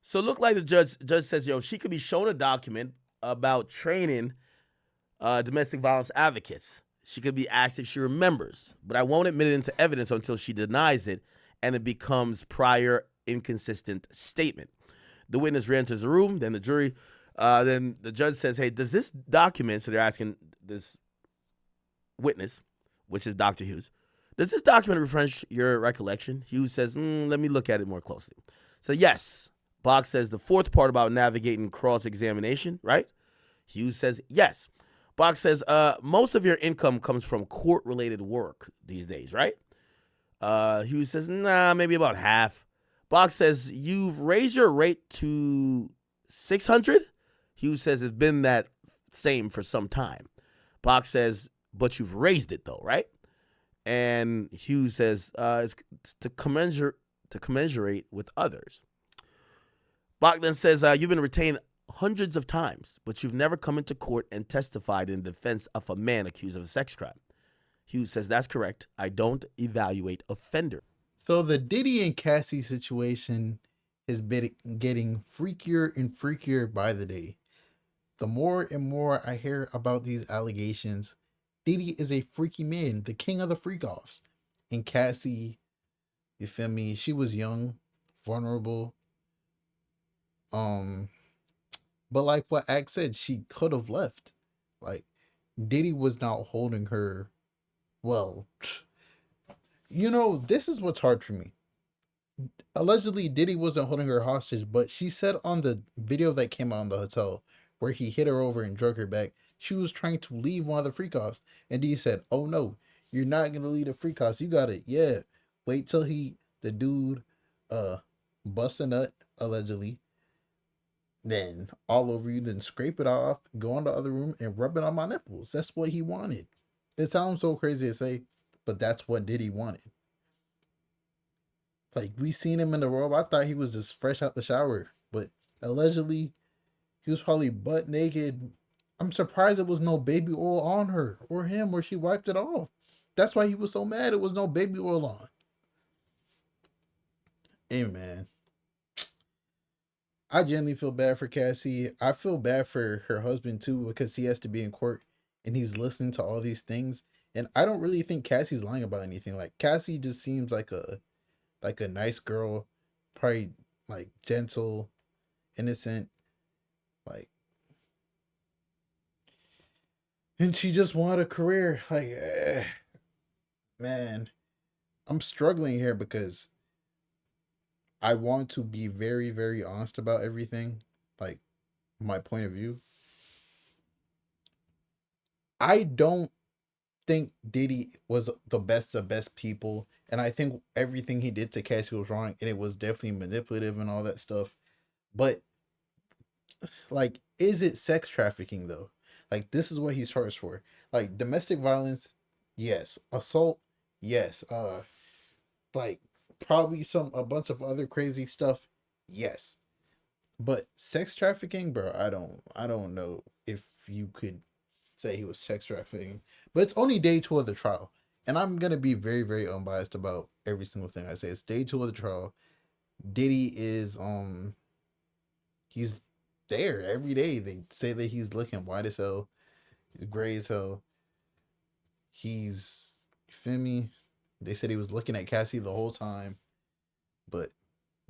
So look like the judge says, yo, she could be shown a document about training domestic violence advocates. She could be asked if she remembers, but I won't admit it into evidence until she denies it and it becomes prior inconsistent statement. The witness re-enters the room, then the jury, then the judge says, hey, does this document, so they're asking this witness, which is Dr. Hughes, does this document refresh your recollection? Hughes says, let me look at it more closely. So yes. Bach says the fourth part about navigating cross-examination, right? Hughes says yes. Bach says most of your income comes from court-related work these days, right? Hughes says, nah, maybe about half. Bach says you've raised your rate to $600. Hughes says it's been that same for some time. Bach says, but you've raised it though, right? And Hughes says it's to commensurate with others. Bach then says, you've been retained hundreds of times, but you've never come into court and testified in defense of a man accused of a sex crime. Hughes says, that's correct. I don't evaluate offender. So the Diddy and Cassie situation has been getting freakier and freakier by the day. The more and more I hear about these allegations, Diddy is a freaky man, the king of the freak-offs. And Cassie, you feel me, she was young, vulnerable. But like what Ak said, she could have left. Like, Diddy was not holding her. Well, this is what's hard for me. Allegedly, Diddy wasn't holding her hostage, but she said on the video that came out in the hotel where he hit her over and drug her back, she was trying to leave one of the freak offs. And Diddy said, "Oh no, you're not gonna leave the freak offs. You got it. Yeah. Wait till the dude, bust a nut, allegedly, then all over you, then scrape it off, go in the other room and rub it on my nipples." That's what he wanted. It sounds so crazy to say, but that's what Diddy wanted. Like, we seen him in the robe. I thought he was just fresh out the shower, but allegedly he was probably butt naked. I'm surprised there was no baby oil on her or him, or she wiped it off. That's why he was so mad. It was no baby oil on. Hey man, I genuinely feel bad for Cassie. I feel bad for her husband too, because he has to be in court and he's listening to all these things. And I don't really think Cassie's lying about anything. Like, Cassie just seems like a nice girl, probably like gentle, innocent, like, and she just wanted a career. Like, man, I'm struggling here because I want to be very, very honest about everything, like my point of view. I don't think Diddy was the best of best people, and I think everything he did to Cassie was wrong, and it was definitely manipulative and all that stuff. But like, is it sex trafficking though? Like, this is what he's charged for. Like, domestic violence, yes. Assault, yes. Like, probably a bunch of other crazy stuff, yes. But sex trafficking, bro, I don't know if you could say he was sex trafficking. But it's only day 2 of the trial. And I'm gonna be very, very unbiased about every single thing I say. It's day 2 of the trial. Diddy is he's there every day. They say that he's looking white as hell, he's gray as hell. He's, you feel me? They said he was looking at Cassie the whole time. But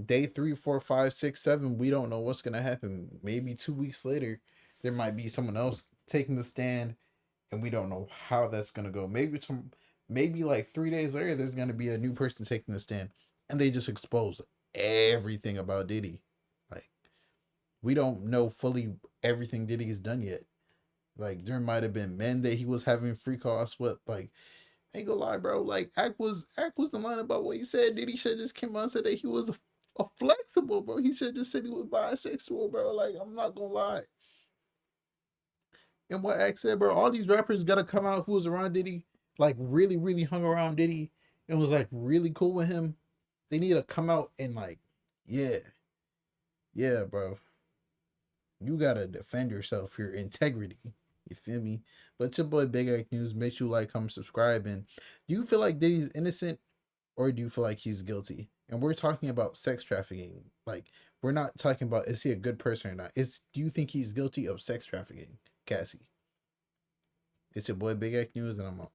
day 3, 4, 5, 6, 7, we don't know what's gonna happen. Maybe 2 weeks later, there might be someone else taking the stand, and we don't know how that's gonna go. Maybe like 3 days later, there's gonna be a new person taking the stand, and they just expose everything about Diddy. Like, we don't know fully everything Diddy's done yet. Like, there might have been men that he was having freak offs with. Like, I ain't gonna lie, bro. Like, Ack was the line about what he said. Diddy should just came out and said that he was a flexible, bro. He should just said he was bisexual, bro. Like, I'm not gonna lie. And what Ack said, bro, all these rappers gotta come out who was around Diddy, like really, really hung around Diddy and was like really cool with him. They need to come out and like, yeah, bro. You gotta defend yourself, your integrity. You feel me? But your boy Big Act News. Make sure you like, comment, subscribe. And do you feel like Diddy's innocent, or do you feel like he's guilty? And we're talking about sex trafficking. Like, we're not talking about is he a good person or not. Do you think he's guilty of sex trafficking, Cassie? It's your boy Big Act News, and I'm out.